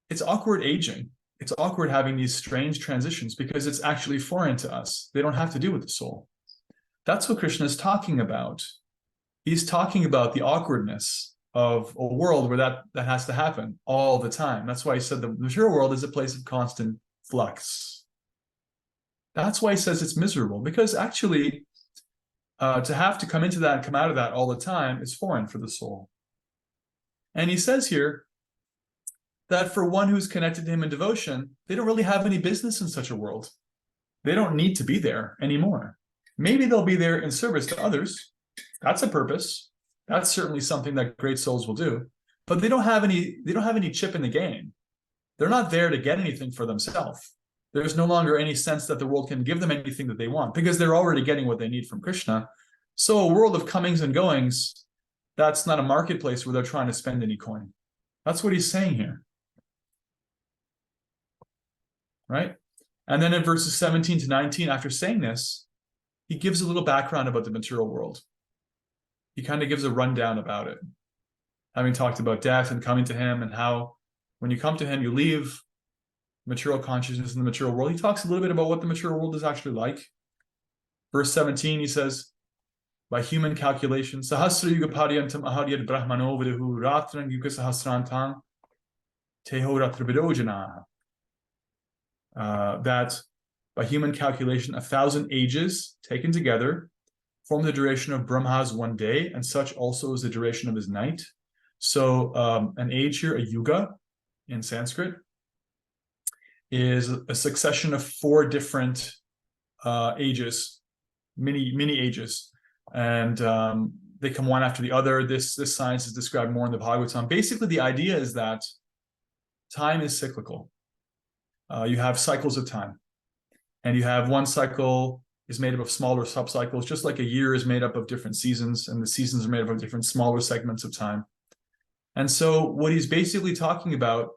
It's awkward aging. It's awkward having these strange transitions because it's actually foreign to us. They don't have to do with the soul. That's what Krishna is talking about. He's talking about the awkwardness of a world where that has to happen all the time. That's why he said the material world is a place of constant flux. That's why he says it's miserable, because actually to have to come into that and come out of that all the time is foreign for the soul. And he says here that for one who's connected to him in devotion, they don't really have any business in such a world. They don't need to be there anymore. Maybe they'll be there in service to others. That's a purpose. That's certainly something that great souls will do. But they don't have any chip in the game. They're not there to get anything for themselves. There's no longer any sense that the world can give them anything that they want, because they're already getting what they need from Krishna. So a world of comings and goings, that's not a marketplace where they're trying to spend any coin. That's what he's saying here. Right? And then in verses 17 to 19, after saying this, he gives a little background about the material world. He kind of gives a rundown about it, having talked about death and coming to him, and how when you come to him, you leave material consciousness in the material world. He talks a little bit about what the material world is actually like. Verse 17, he says, by human calculation, Sahasra Yuga Padyantam Aharyad Brahmano Vidahu Ratran Yuga Sahasrantang Teho Ratrabidojana. That by human calculation, 1,000 ages taken together form the duration of Brahma's one day, and such also is the duration of his night. So an age here, a yuga in Sanskrit, is a succession of 4 different ages, mini ages, and they come one after the other. This science is described more in the Bhagavatam. Basically, the idea is that time is cyclical. You have cycles of time, and you have one cycle is made up of smaller subcycles, just like a year is made up of different seasons, and the seasons are made up of different smaller segments of time. And so what he's basically talking about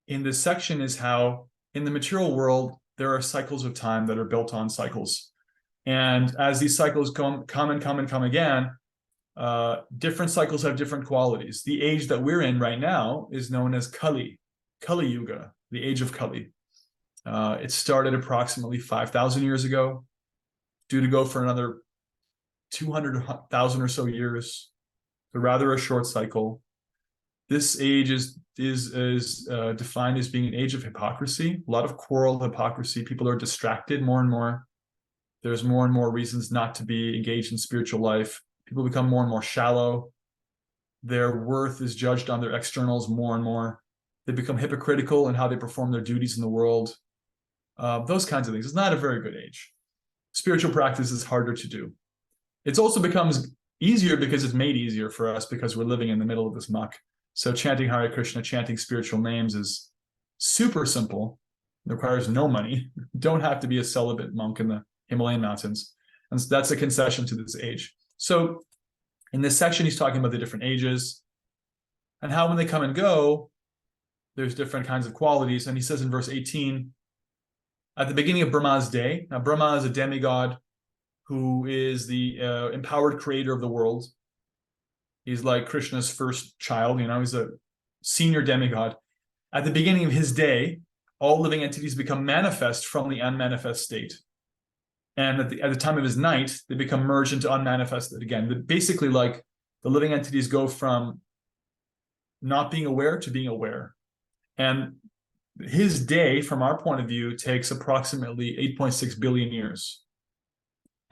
in this section is how in the material world, there are cycles of time that are built on cycles. And as these cycles come again, different cycles have different qualities. The age that we're in right now is known as Kali Yuga, the age of Kali. It started approximately 5,000 years ago, due to go for another 200,000 or so years, so rather a short cycle. This age is defined as being an age of hypocrisy, a lot of quarrel, hypocrisy. People are distracted more and more. There's more and more reasons not to be engaged in spiritual life. People become more and more shallow. Their worth is judged on their externals more and more. They become hypocritical in how they perform their duties in the world. Those kinds of things. It's not a very good age. Spiritual practice is harder to do. It also becomes easier because it's made easier for us because we're living in the middle of this muck. So chanting Hare Krishna, chanting spiritual names is super simple. It requires no money. You don't have to be a celibate monk in the Himalayan mountains. And so that's a concession to this age. So in this section, he's talking about the different ages and how when they come and go, there's different kinds of qualities. And he says in verse 18, at the beginning of Brahma's day, now Brahma is a demigod who is the empowered creator of the world. He's like Krishna's first child, he's a senior demigod. At the beginning of his day, all living entities become manifest from the unmanifest state. And at the time of his night, they become merged into unmanifested again. Basically, like the living entities go from not being aware to being aware. And his day, from our point of view, takes approximately 8.6 billion years.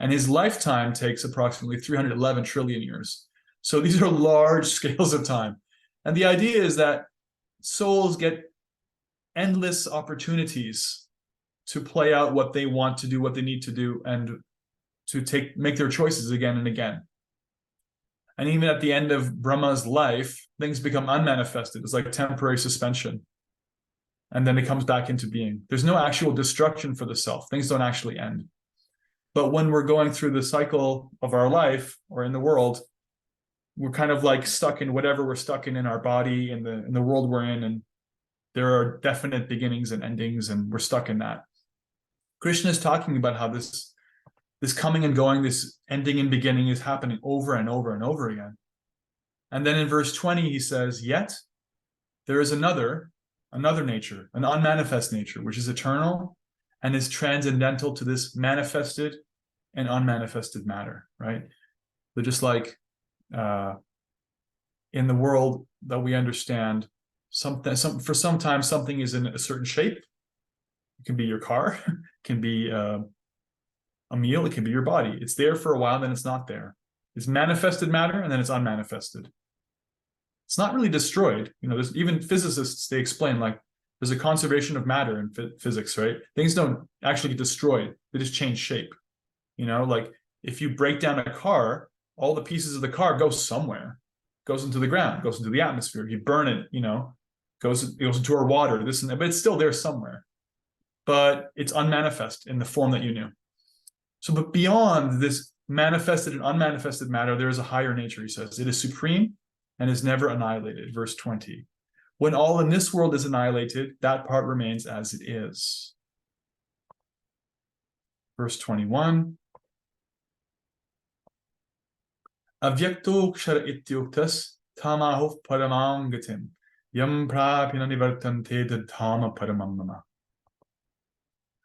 And his lifetime takes approximately 311 trillion years. So these are large scales of time. And the idea is that souls get endless opportunities to play out what they want to do, what they need to do, and to make their choices again and again. And even at the end of Brahma's life, things become unmanifested. It's like temporary suspension. And then it comes back into being. There's no actual destruction for the self. Things don't actually end. But when we're going through the cycle of our life or in the world, we're kind of like stuck in whatever we're stuck in our body, in the world we're in, and there are definite beginnings and endings, and we're stuck in that. Krishna is talking about how this coming and going, this ending and beginning is happening over and over and over again. And then in verse 20, he says, yet there is another nature, an unmanifest nature, which is eternal and is transcendental to this manifested and unmanifested matter, right? They're just like in the world that we understand, for some time something is in a certain shape. It can be your car, it can be a meal, it can be your body. It's there for a while, then it's not there. It's manifested matter, and then it's unmanifested. It's not really destroyed. There's even physicists, they explain, like, there's a conservation of matter in physics, right? Things don't actually get destroyed. They just change shape. Like if you break down a car, all the pieces of the car go somewhere, goes into the ground, goes into the atmosphere. You burn it, goes into our water, this and that, but it's still there somewhere. But it's unmanifest in the form that you knew. So, but beyond this manifested and unmanifested matter, there is a higher nature, he says. It is supreme and is never annihilated. Verse 20. When all in this world is annihilated, that part remains as it is. verse 21. Avyakto kshara ityuktas tamaho paramangatim yam prapina nivartante dadhama paramamama.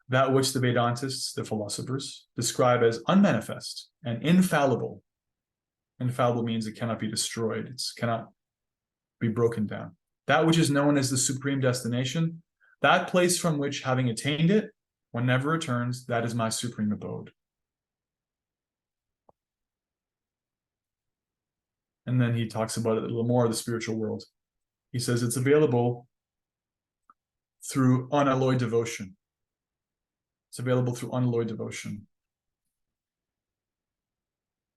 That which the Vedantists, the philosophers, describe as unmanifest and infallible. Infallible means it cannot be destroyed. It cannot be broken down. That which is known as the supreme destination, that place from which, having attained it, one never returns, that is my supreme abode. And then he talks about it a little more, the spiritual world. He says it's available through unalloyed devotion. It's available through unalloyed devotion.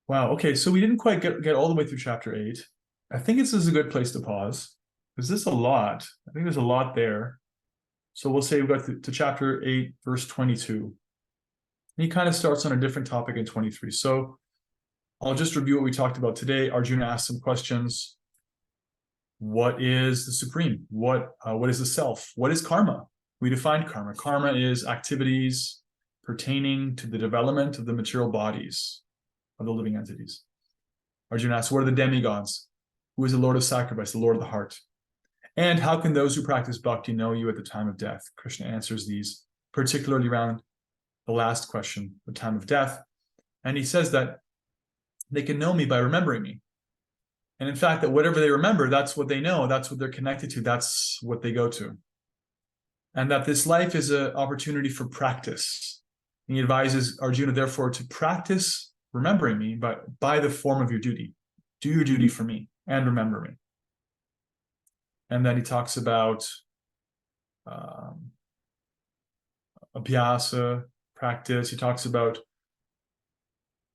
Wow, okay, so we didn't quite get all the way through chapter 8. I think this is a good place to pause, because this is a lot. I think there's a lot there. So we'll say we got to chapter 8, verse 22. And he kind of starts on a different topic in 23. So I'll just review what we talked about today. Arjuna asked some questions. What is the supreme? What is the self? What is karma? We defined karma. Karma is activities pertaining to the development of the material bodies of the living entities. Arjuna asks, what are the demigods? Who is the Lord of sacrifice, the Lord of the heart? And how can those who practice bhakti know you at the time of death? Krishna answers these, particularly around the last question, the time of death. And he says that they can know me by remembering me. And in fact, that whatever they remember, that's what they know, that's what they're connected to, that's what they go to. And that this life is an opportunity for practice. And he advises Arjuna, therefore, to practice remembering me by the form of your duty. Do your duty for me and remember me. And then he talks about abhyasa, practice. He talks about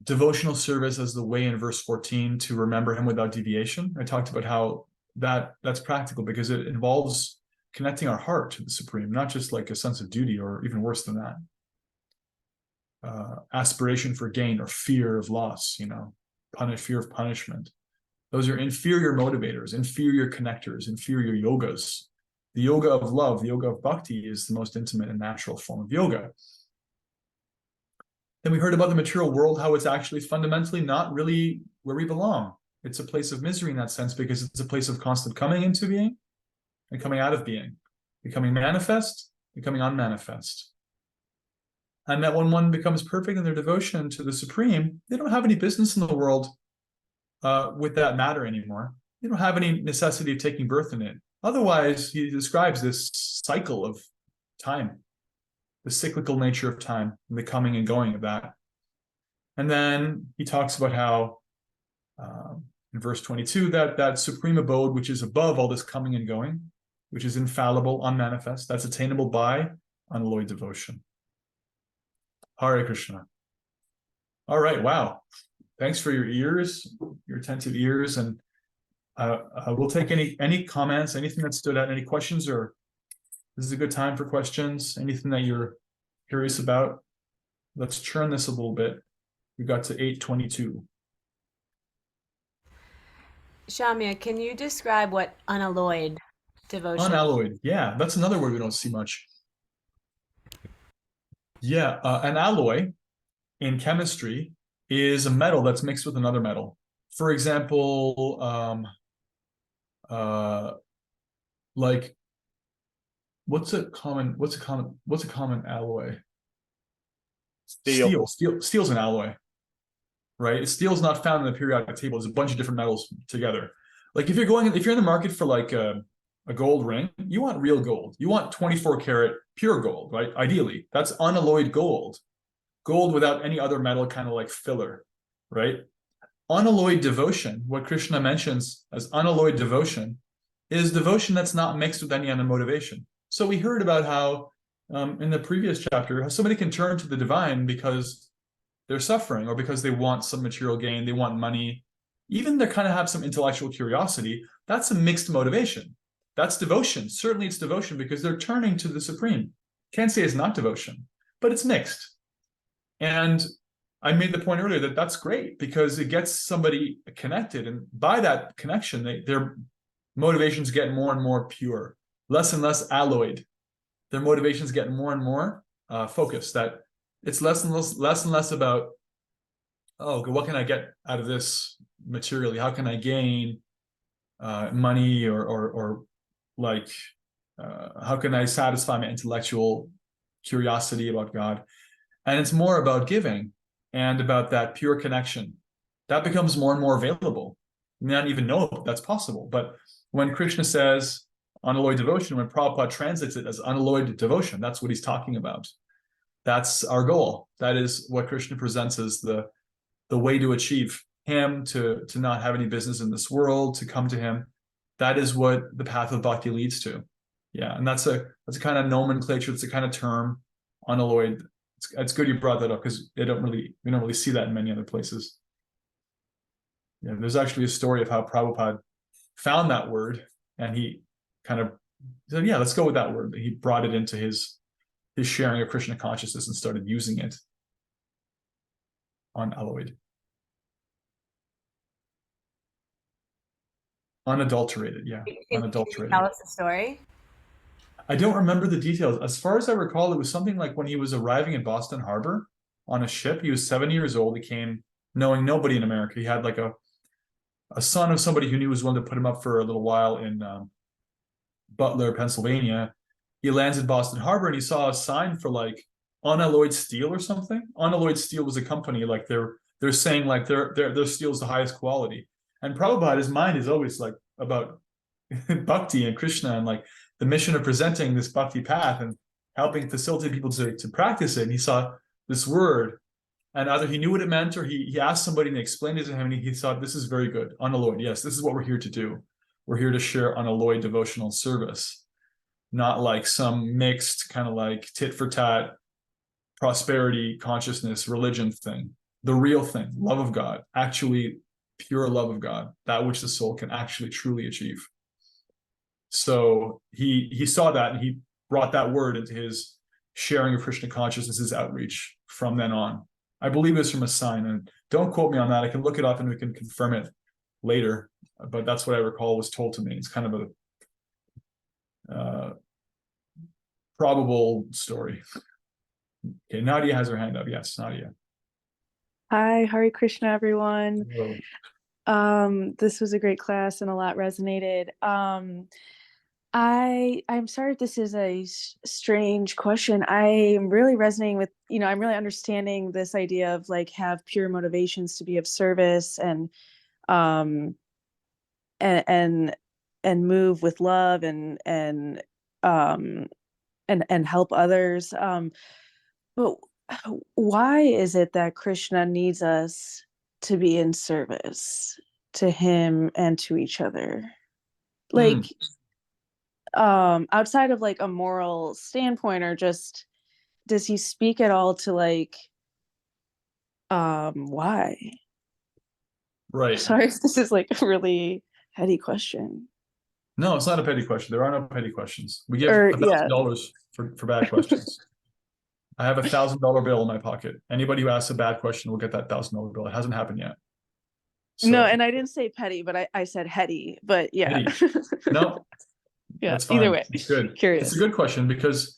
devotional service as the way in verse 14 to remember him without deviation. I talked about how that's practical because it involves connecting our heart to the Supreme, not just like a sense of duty or even worse than that. Aspiration for gain or fear of loss, fear of punishment. Those are inferior motivators, inferior connectors, inferior yogas. The yoga of love, the yoga of bhakti is the most intimate and natural form of yoga. Then we heard about the material world, how it's actually fundamentally not really where we belong. It's a place of misery in that sense because it's a place of constant coming into being and coming out of being, becoming manifest, becoming unmanifest. And that when one becomes perfect in their devotion to the Supreme, they don't have any business in the world with that matter anymore. They don't have any necessity of taking birth in it. Otherwise, he describes this cycle of time, the cyclical nature of time, and the coming and going of that. And then he talks about how, in verse 22, that supreme abode, which is above all this coming and going, which is infallible, unmanifest, that's attainable by unalloyed devotion. Hare Krishna. All right, wow. Thanks for your ears, your attentive ears, and we'll take any comments, anything that stood out, any questions, or this is a good time for questions, anything that you're curious about. Let's churn this a little bit. We got to 8:22. Shamya, can you describe what unalloyed devotion? Unalloyed, yeah, that's another word we don't see much. Yeah, an alloy in chemistry is a metal that's mixed with another metal. For example, like what's a common alloy? Steel's an alloy, right? Steel's not found in the periodic table. There's a bunch of different metals together. Like if you're in the market for like a gold ring, you want real gold. You want 24 karat pure gold, right? Ideally, that's unalloyed gold. Gold without any other metal, kind of like filler, right? Unalloyed devotion, what Krishna mentions as unalloyed devotion, is devotion that's not mixed with any other motivation. So we heard about how in the previous chapter, how somebody can turn to the divine because they're suffering or because they want some material gain, they want money, even they kind of have some intellectual curiosity. That's a mixed motivation. That's devotion. Certainly it's devotion because they're turning to the Supreme. Can't say it's not devotion, but it's mixed. And I made the point earlier that that's great because it gets somebody connected. And by that connection, their motivations get more and more pure, less and less alloyed. Their motivations get more and more focused, that it's less and less about, oh, what can I get out of this materially? How can I gain money or like how can I satisfy my intellectual curiosity about God? And it's more about giving and about that pure connection. That becomes more and more available. You may not even know if that's possible. But when Krishna says unalloyed devotion, when Prabhupada translates it as unalloyed devotion, that's what he's talking about. That's our goal. That is what Krishna presents as the way to achieve him, to not have any business in this world, to come to him. That is what the path of bhakti leads to. Yeah, and that's a kind of nomenclature. It's a kind of term, unalloyed. It's good you brought that up because we don't really see that in many other places. Yeah, there's actually a story of how Prabhupada found that word, and he kind of said, "Yeah, let's go with that word." He brought it into his sharing of Krishna consciousness and started using it. Unalloyed, unadulterated. Yeah, unadulterated. Tell us the story. I don't remember the details. As far as I recall, it was something like when he was arriving in Boston Harbor on a ship. He was 7 years old. He came knowing nobody in America. He had like a son of somebody who knew was willing to put him up for a little while in Butler, Pennsylvania. He lands in Boston Harbor and he saw a sign for like unalloyed steel or something. Unalloyed Steel was a company, like they're saying like their steel is the highest quality. And Prabhupada, his mind is always like about bhakti and Krishna and like the mission of presenting this bhakti path and helping facilitate people to practice it. And he saw this word, and either he knew what it meant or he asked somebody and they explained it to him, and he thought, this is very good, unalloyed. Yes, this is what we're here to do. We're here to share unalloyed devotional service, not like some mixed kind of like tit for tat prosperity consciousness religion thing. The real thing, love of God, actually pure love of God, that which the soul can actually truly achieve. So he saw that, and he brought that word into his sharing of Krishna consciousness, his outreach from then on. I believe it's from a sign, and don't quote me on that. I can look it up and we can confirm it later, but that's what I recall was told to me. It's kind of a probable story. Okay, Nadia has her hand up. Yes, Nadia. Hi, Hare Krishna, everyone. Hello. This was a great class and a lot resonated. I'm sorry if this is a strange question. I'm really resonating with, I'm really understanding this idea of like have pure motivations to be of service and move with love and help others. But why is it that Krishna needs us to be in service to him and to each other? Like, outside of like a moral standpoint, or just does he speak at all to like why? Right. Sorry if this is like a really heady question. No, it's not a petty question. There are no petty questions. We give Or, $1,000 for bad questions. I have $1,000 bill in my pocket. Anybody who asks a bad question will get that $1,000 bill. It hasn't happened yet. So, no, and I didn't say petty, but I said heady. But yeah. Heady. No, yeah. that's fine. Either way, It's good. Curious. It's a good question because,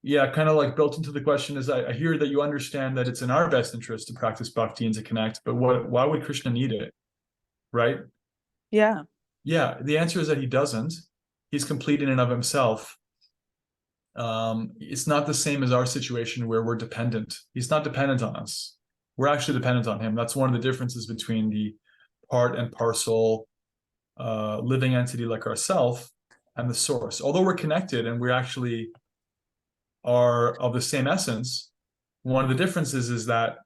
yeah, kind of like built into the question is I hear that you understand that it's in our best interest to practice bhakti and to connect, but why would Krishna need it? Right? Yeah. Yeah, the answer is that he doesn't. He's complete in and of himself. It's not the same as our situation where we're dependent. He's not dependent on us. We're actually dependent on him. That's one of the differences between the part and parcel living entity like ourself and the source. Although we're connected and we actually are of the same essence, one of the differences is that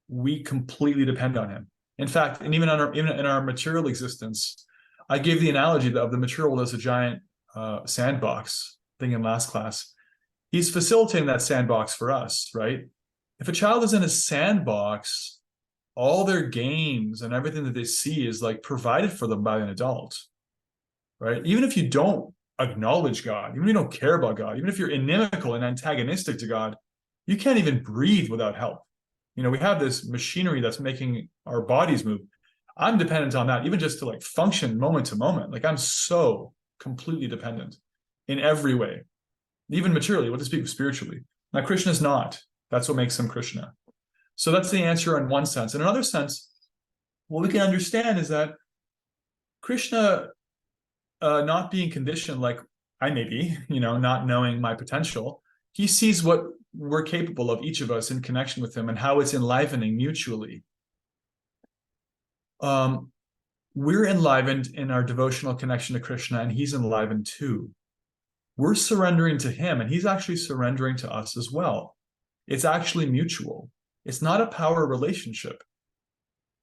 we completely depend on him. In fact, and even in our material existence, I gave the analogy of the material world as a giant sandbox thing in last class. He's facilitating that sandbox for us, right? If a child is in a sandbox, all their games and everything that they see is like provided for them by an adult, right? Even if you don't acknowledge God, even if you don't care about God, even if you're inimical and antagonistic to God, you can't even breathe without help. We have this machinery that's making our bodies move. I'm dependent on that, even just to like function moment to moment. Like I'm so completely dependent in every way, even materially, what to speak of spiritually. Now, Krishna's not. That's what makes him Krishna. So that's the answer in one sense. In another sense, what we can understand is that Krishna, not being conditioned like I may be, not knowing my potential, he sees what we're capable of, each of us, in connection with him, and how it's enlivening mutually. We're enlivened in our devotional connection to Krishna, and he's enlivened too. We're surrendering to him, and he's actually surrendering to us as well. It's actually mutual. It's not a power relationship.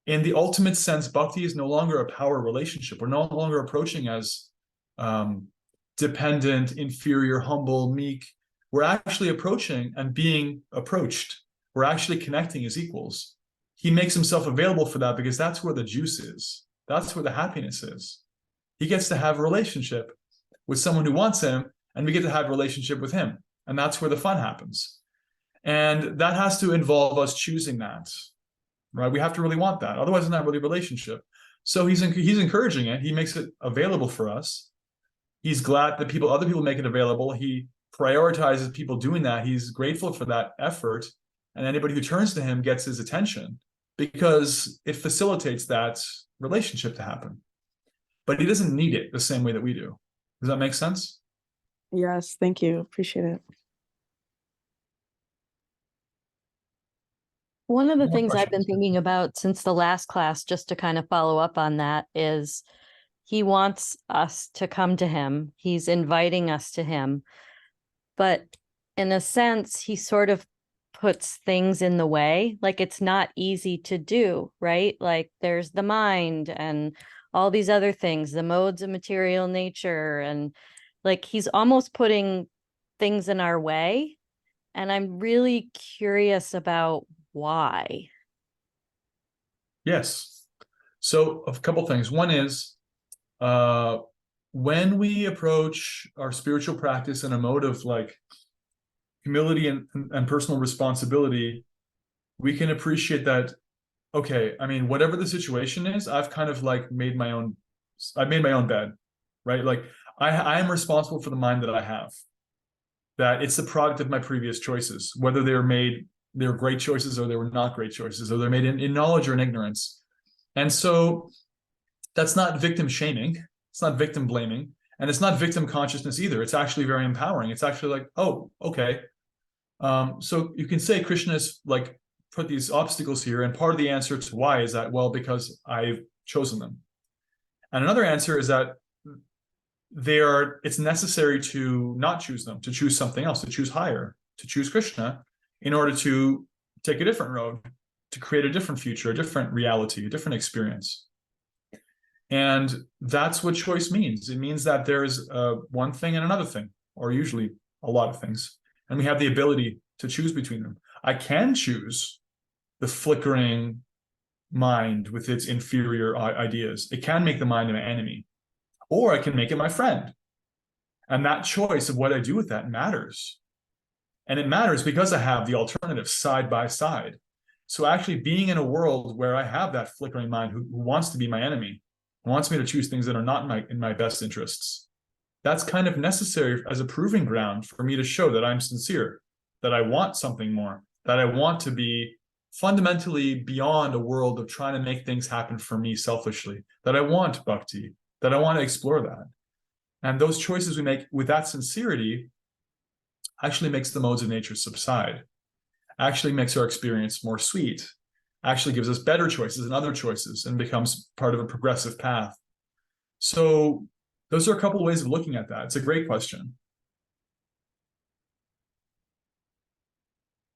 In the ultimate sense, bhakti is no longer a power relationship. We're no longer approaching as dependent, inferior, humble, meek. We're actually approaching and being approached. We're actually connecting as equals. He makes himself available for that because that's where the juice is. That's where the happiness is. He gets to have a relationship with someone who wants him, and we get to have a relationship with him. And that's where the fun happens. And that has to involve us choosing that, right? We have to really want that. Otherwise, it's not really a relationship. So he's encouraging it. He makes it available for us. He's glad that other people make it available. He prioritizes people doing that. He's grateful for that effort. And anybody who turns to him gets his attention because it facilitates that relationship to happen. But he doesn't need it the same way that we do. Does that make sense? Yes, thank you. Appreciate it. One of the More things I've been questions? thinking about since the last class, just to kind of follow up on that, is he wants us to come to him. He's inviting us to him. But in a sense, he sort of puts things in the way. Like, it's not easy to do, right? Like, there's the mind and all these other things, the modes of material nature. And like, he's almost putting things in our way. And I'm really curious about why. Yes. So a couple things. One is when we approach our spiritual practice in a mode of like humility and personal responsibility, we can appreciate that, okay, I mean, whatever the situation is, I've kind of like made my own bed, right? Like I am responsible for the mind that I have, that it's the product of my previous choices, whether they were great choices or they were not great choices, or they're made in knowledge or in ignorance. And so that's not victim shaming. It's not victim blaming. And it's not victim consciousness either. It's actually very empowering. It's actually like, oh, okay. So you can say Krishna has like put these obstacles here. And part of the answer to why is that, well, because I've chosen them. And another answer is that it's necessary to not choose them, to choose something else, to choose higher, to choose Krishna in order to take a different road, to create a different future, a different reality, a different experience. And that's what choice means. It means that there's one thing and another thing, or usually a lot of things. And we have the ability to choose between them. I can choose the flickering mind with its inferior ideas. It can make the mind my enemy, or I can make it my friend. And that choice of what I do with that matters. And it matters because I have the alternative side by side. So actually being in a world where I have that flickering mind who wants to be my enemy, who wants me to choose things that are not in my best interests, that's kind of necessary as a proving ground for me to show that I'm sincere, that I want something more, that I want to be fundamentally beyond a world of trying to make things happen for me selfishly, that I want bhakti, that I want to explore that. And those choices we make with that sincerity actually makes the modes of nature subside, actually makes our experience more sweet, actually gives us better choices and other choices, and becomes part of a progressive path. So those are a couple of ways of looking at that. It's a great question.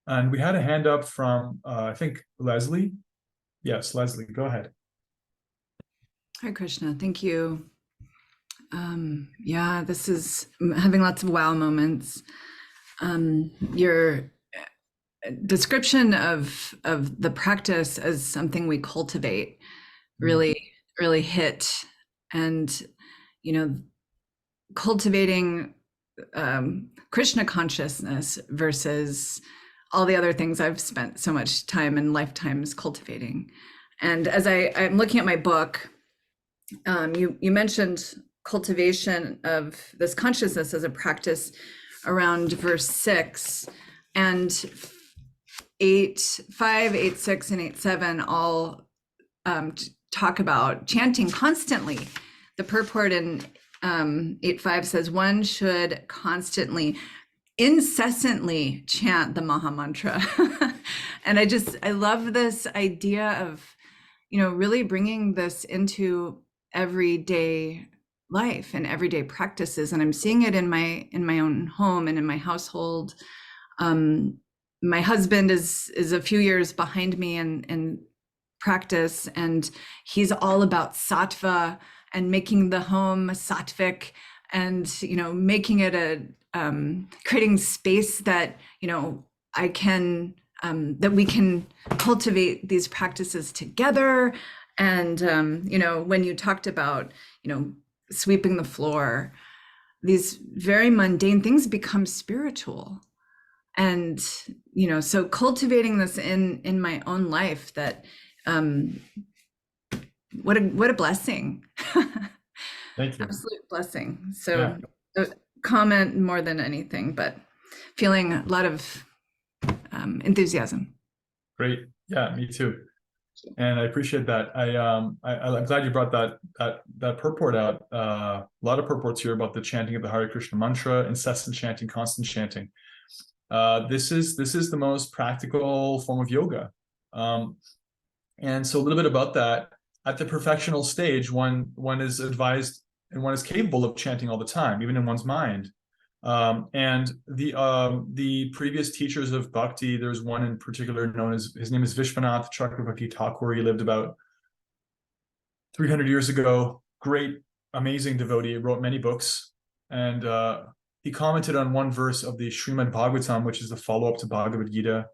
And we had a hand up from, I think, Leslie. Yes, Leslie, go ahead. Hi, Krishna. Thank you. Yeah, this is I'm having lots of wow moments. Your description of the practice as something we cultivate really hit. And, cultivating Krishna consciousness versus all the other things I've spent so much time and lifetimes cultivating. And as I'm looking at my book, you mentioned cultivation of this consciousness as a practice around verse 6. And 8:5, 8:6, and 8:7 all talk about chanting constantly. The purport in 8:5 says one should constantly, incessantly chant the Maha Mantra. And I love this idea of, really bringing this into everyday life and everyday practices. And I'm seeing it in my own home and in my household. My husband is a few years behind me in practice, and he's all about sattva and making the home sattvic, and making it creating space that I can that we can cultivate these practices together. And when you talked about sweeping the floor, these very mundane things become spiritual. And so cultivating this in my own life, that what a blessing. Thank you. Absolute blessing. So comment more than anything, but feeling a lot of enthusiasm. Great. Yeah, me too. And I appreciate that. I'm glad you brought that purport out. A lot of purports here about the chanting of the Hare Krishna mantra, incessant chanting, constant chanting. This is the most practical form of yoga. And so a little bit about that. At the perfectional stage, one is advised and one is capable of chanting all the time, even in one's mind. And the previous teachers of bhakti, there's one in particular known as, his name is Vishwanath Chakravarti Thakur. He lived about 300 years ago. Great, amazing devotee, wrote many books. And he commented on one verse of the Srimad Bhagavatam, which is the follow-up to Bhagavad Gita.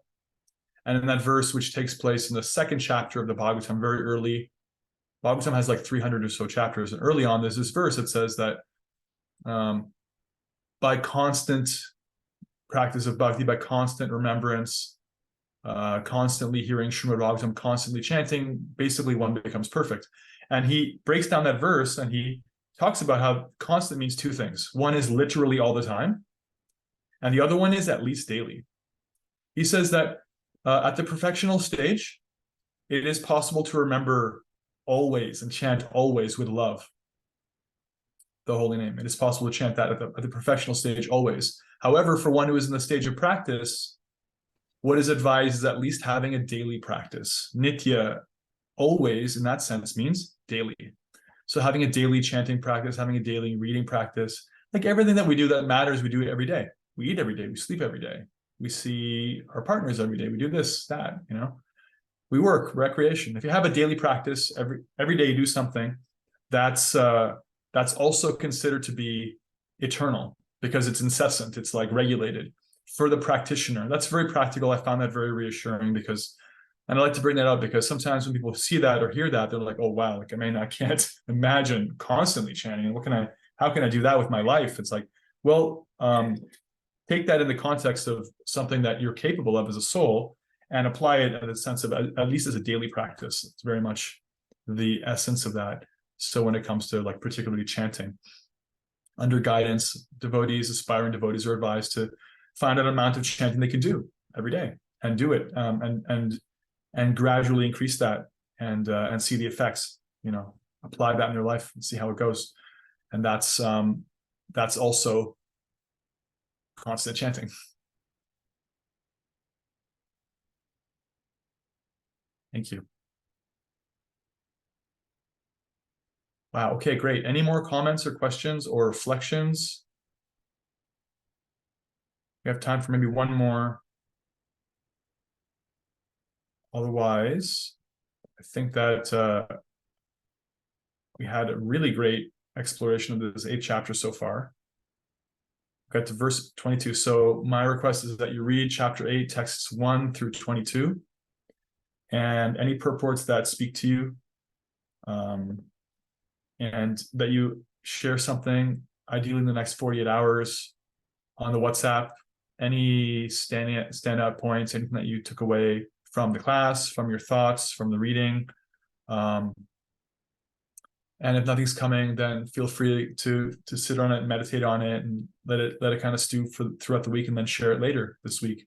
And in that verse, which takes place in the second chapter of the Bhagavatam, very early, Bhagavatam has like 300 or so chapters. And early on, there's this verse that says that by constant practice of bhakti, by constant remembrance, constantly hearing Srimad Bhagavatam, constantly chanting, basically one becomes perfect. And he breaks down that verse and he talks about how constant means two things. One is literally all the time, and the other one is at least daily. He says that at the perfectional stage, it is possible to remember always and chant always with love the holy name. It is possible to chant that at the perfectional stage always. However, for one who is in the stage of practice, what is advised is at least having a daily practice. Nitya, always, in that sense, means daily. So having a daily chanting practice, having a daily reading practice, like everything that we do that matters, we do it every day. We eat every day, we sleep every day, we see our partners every day, we do this, that, we work, recreation. If you have a daily practice, every day you do something, that's also considered to be eternal because it's incessant, it's like regulated. For the practitioner, that's very practical. I found that very reassuring because, and I like to bring that up because sometimes when people see that or hear that, they're like, oh wow, like I can't imagine constantly chanting. How can I do that with my life? It's like, well, take that in the context of something that you're capable of as a soul and apply it in the sense of at least as a daily practice. It's very much the essence of that. So when it comes to like particularly chanting, under guidance, aspiring devotees are advised to find an amount of chanting they can do every day and do it, and gradually increase that and see the effects. Apply that in their life and see how it goes. And that's also constant chanting. Thank you. Wow. Okay, great. Any more comments or questions or reflections? We have time for maybe one more. Otherwise, I think that we had a really great exploration of this 8th chapter so far. Got to verse 22. So my request is that you read chapter 8, texts 1 through 22, and any purports that speak to you, and that you share something, ideally in the next 48 hours on the WhatsApp, any standout points, anything that you took away from the class, from your thoughts, from the reading. And if nothing's coming, then feel free to sit on it, meditate on it, and let it kind of stew throughout the week, and then share it later this week.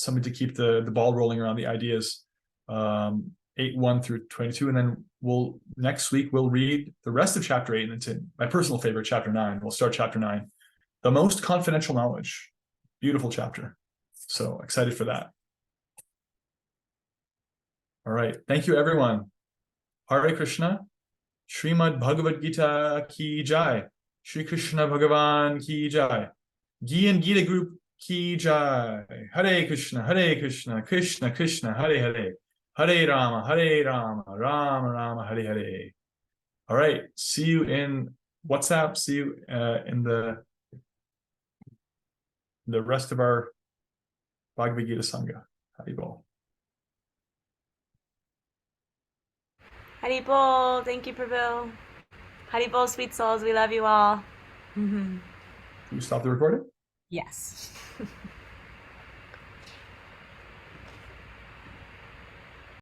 something to keep the ball rolling around the ideas. 8:1 through 22, and then next week we'll read the rest of chapter 8, and it's my personal favorite, chapter 9. We'll start chapter 9, the most confidential knowledge. Beautiful chapter. So excited for that. All right. Thank you, everyone. Hare Krishna. Srimad Bhagavad Gita ki jai. Shri Krishna Bhagavan ki jai. Gi and Gita group ki jai. Hare Krishna, Krishna Krishna, Hare Hare. Hare Rama, Rama Rama, Hare Hare. All right. See you in WhatsApp. See you in the rest of our Bhagavad Gita Sangha. Haribol. Haribol, thank you, Prabhu. Haribol, sweet souls, we love you all. Can you stop the recording? Yes.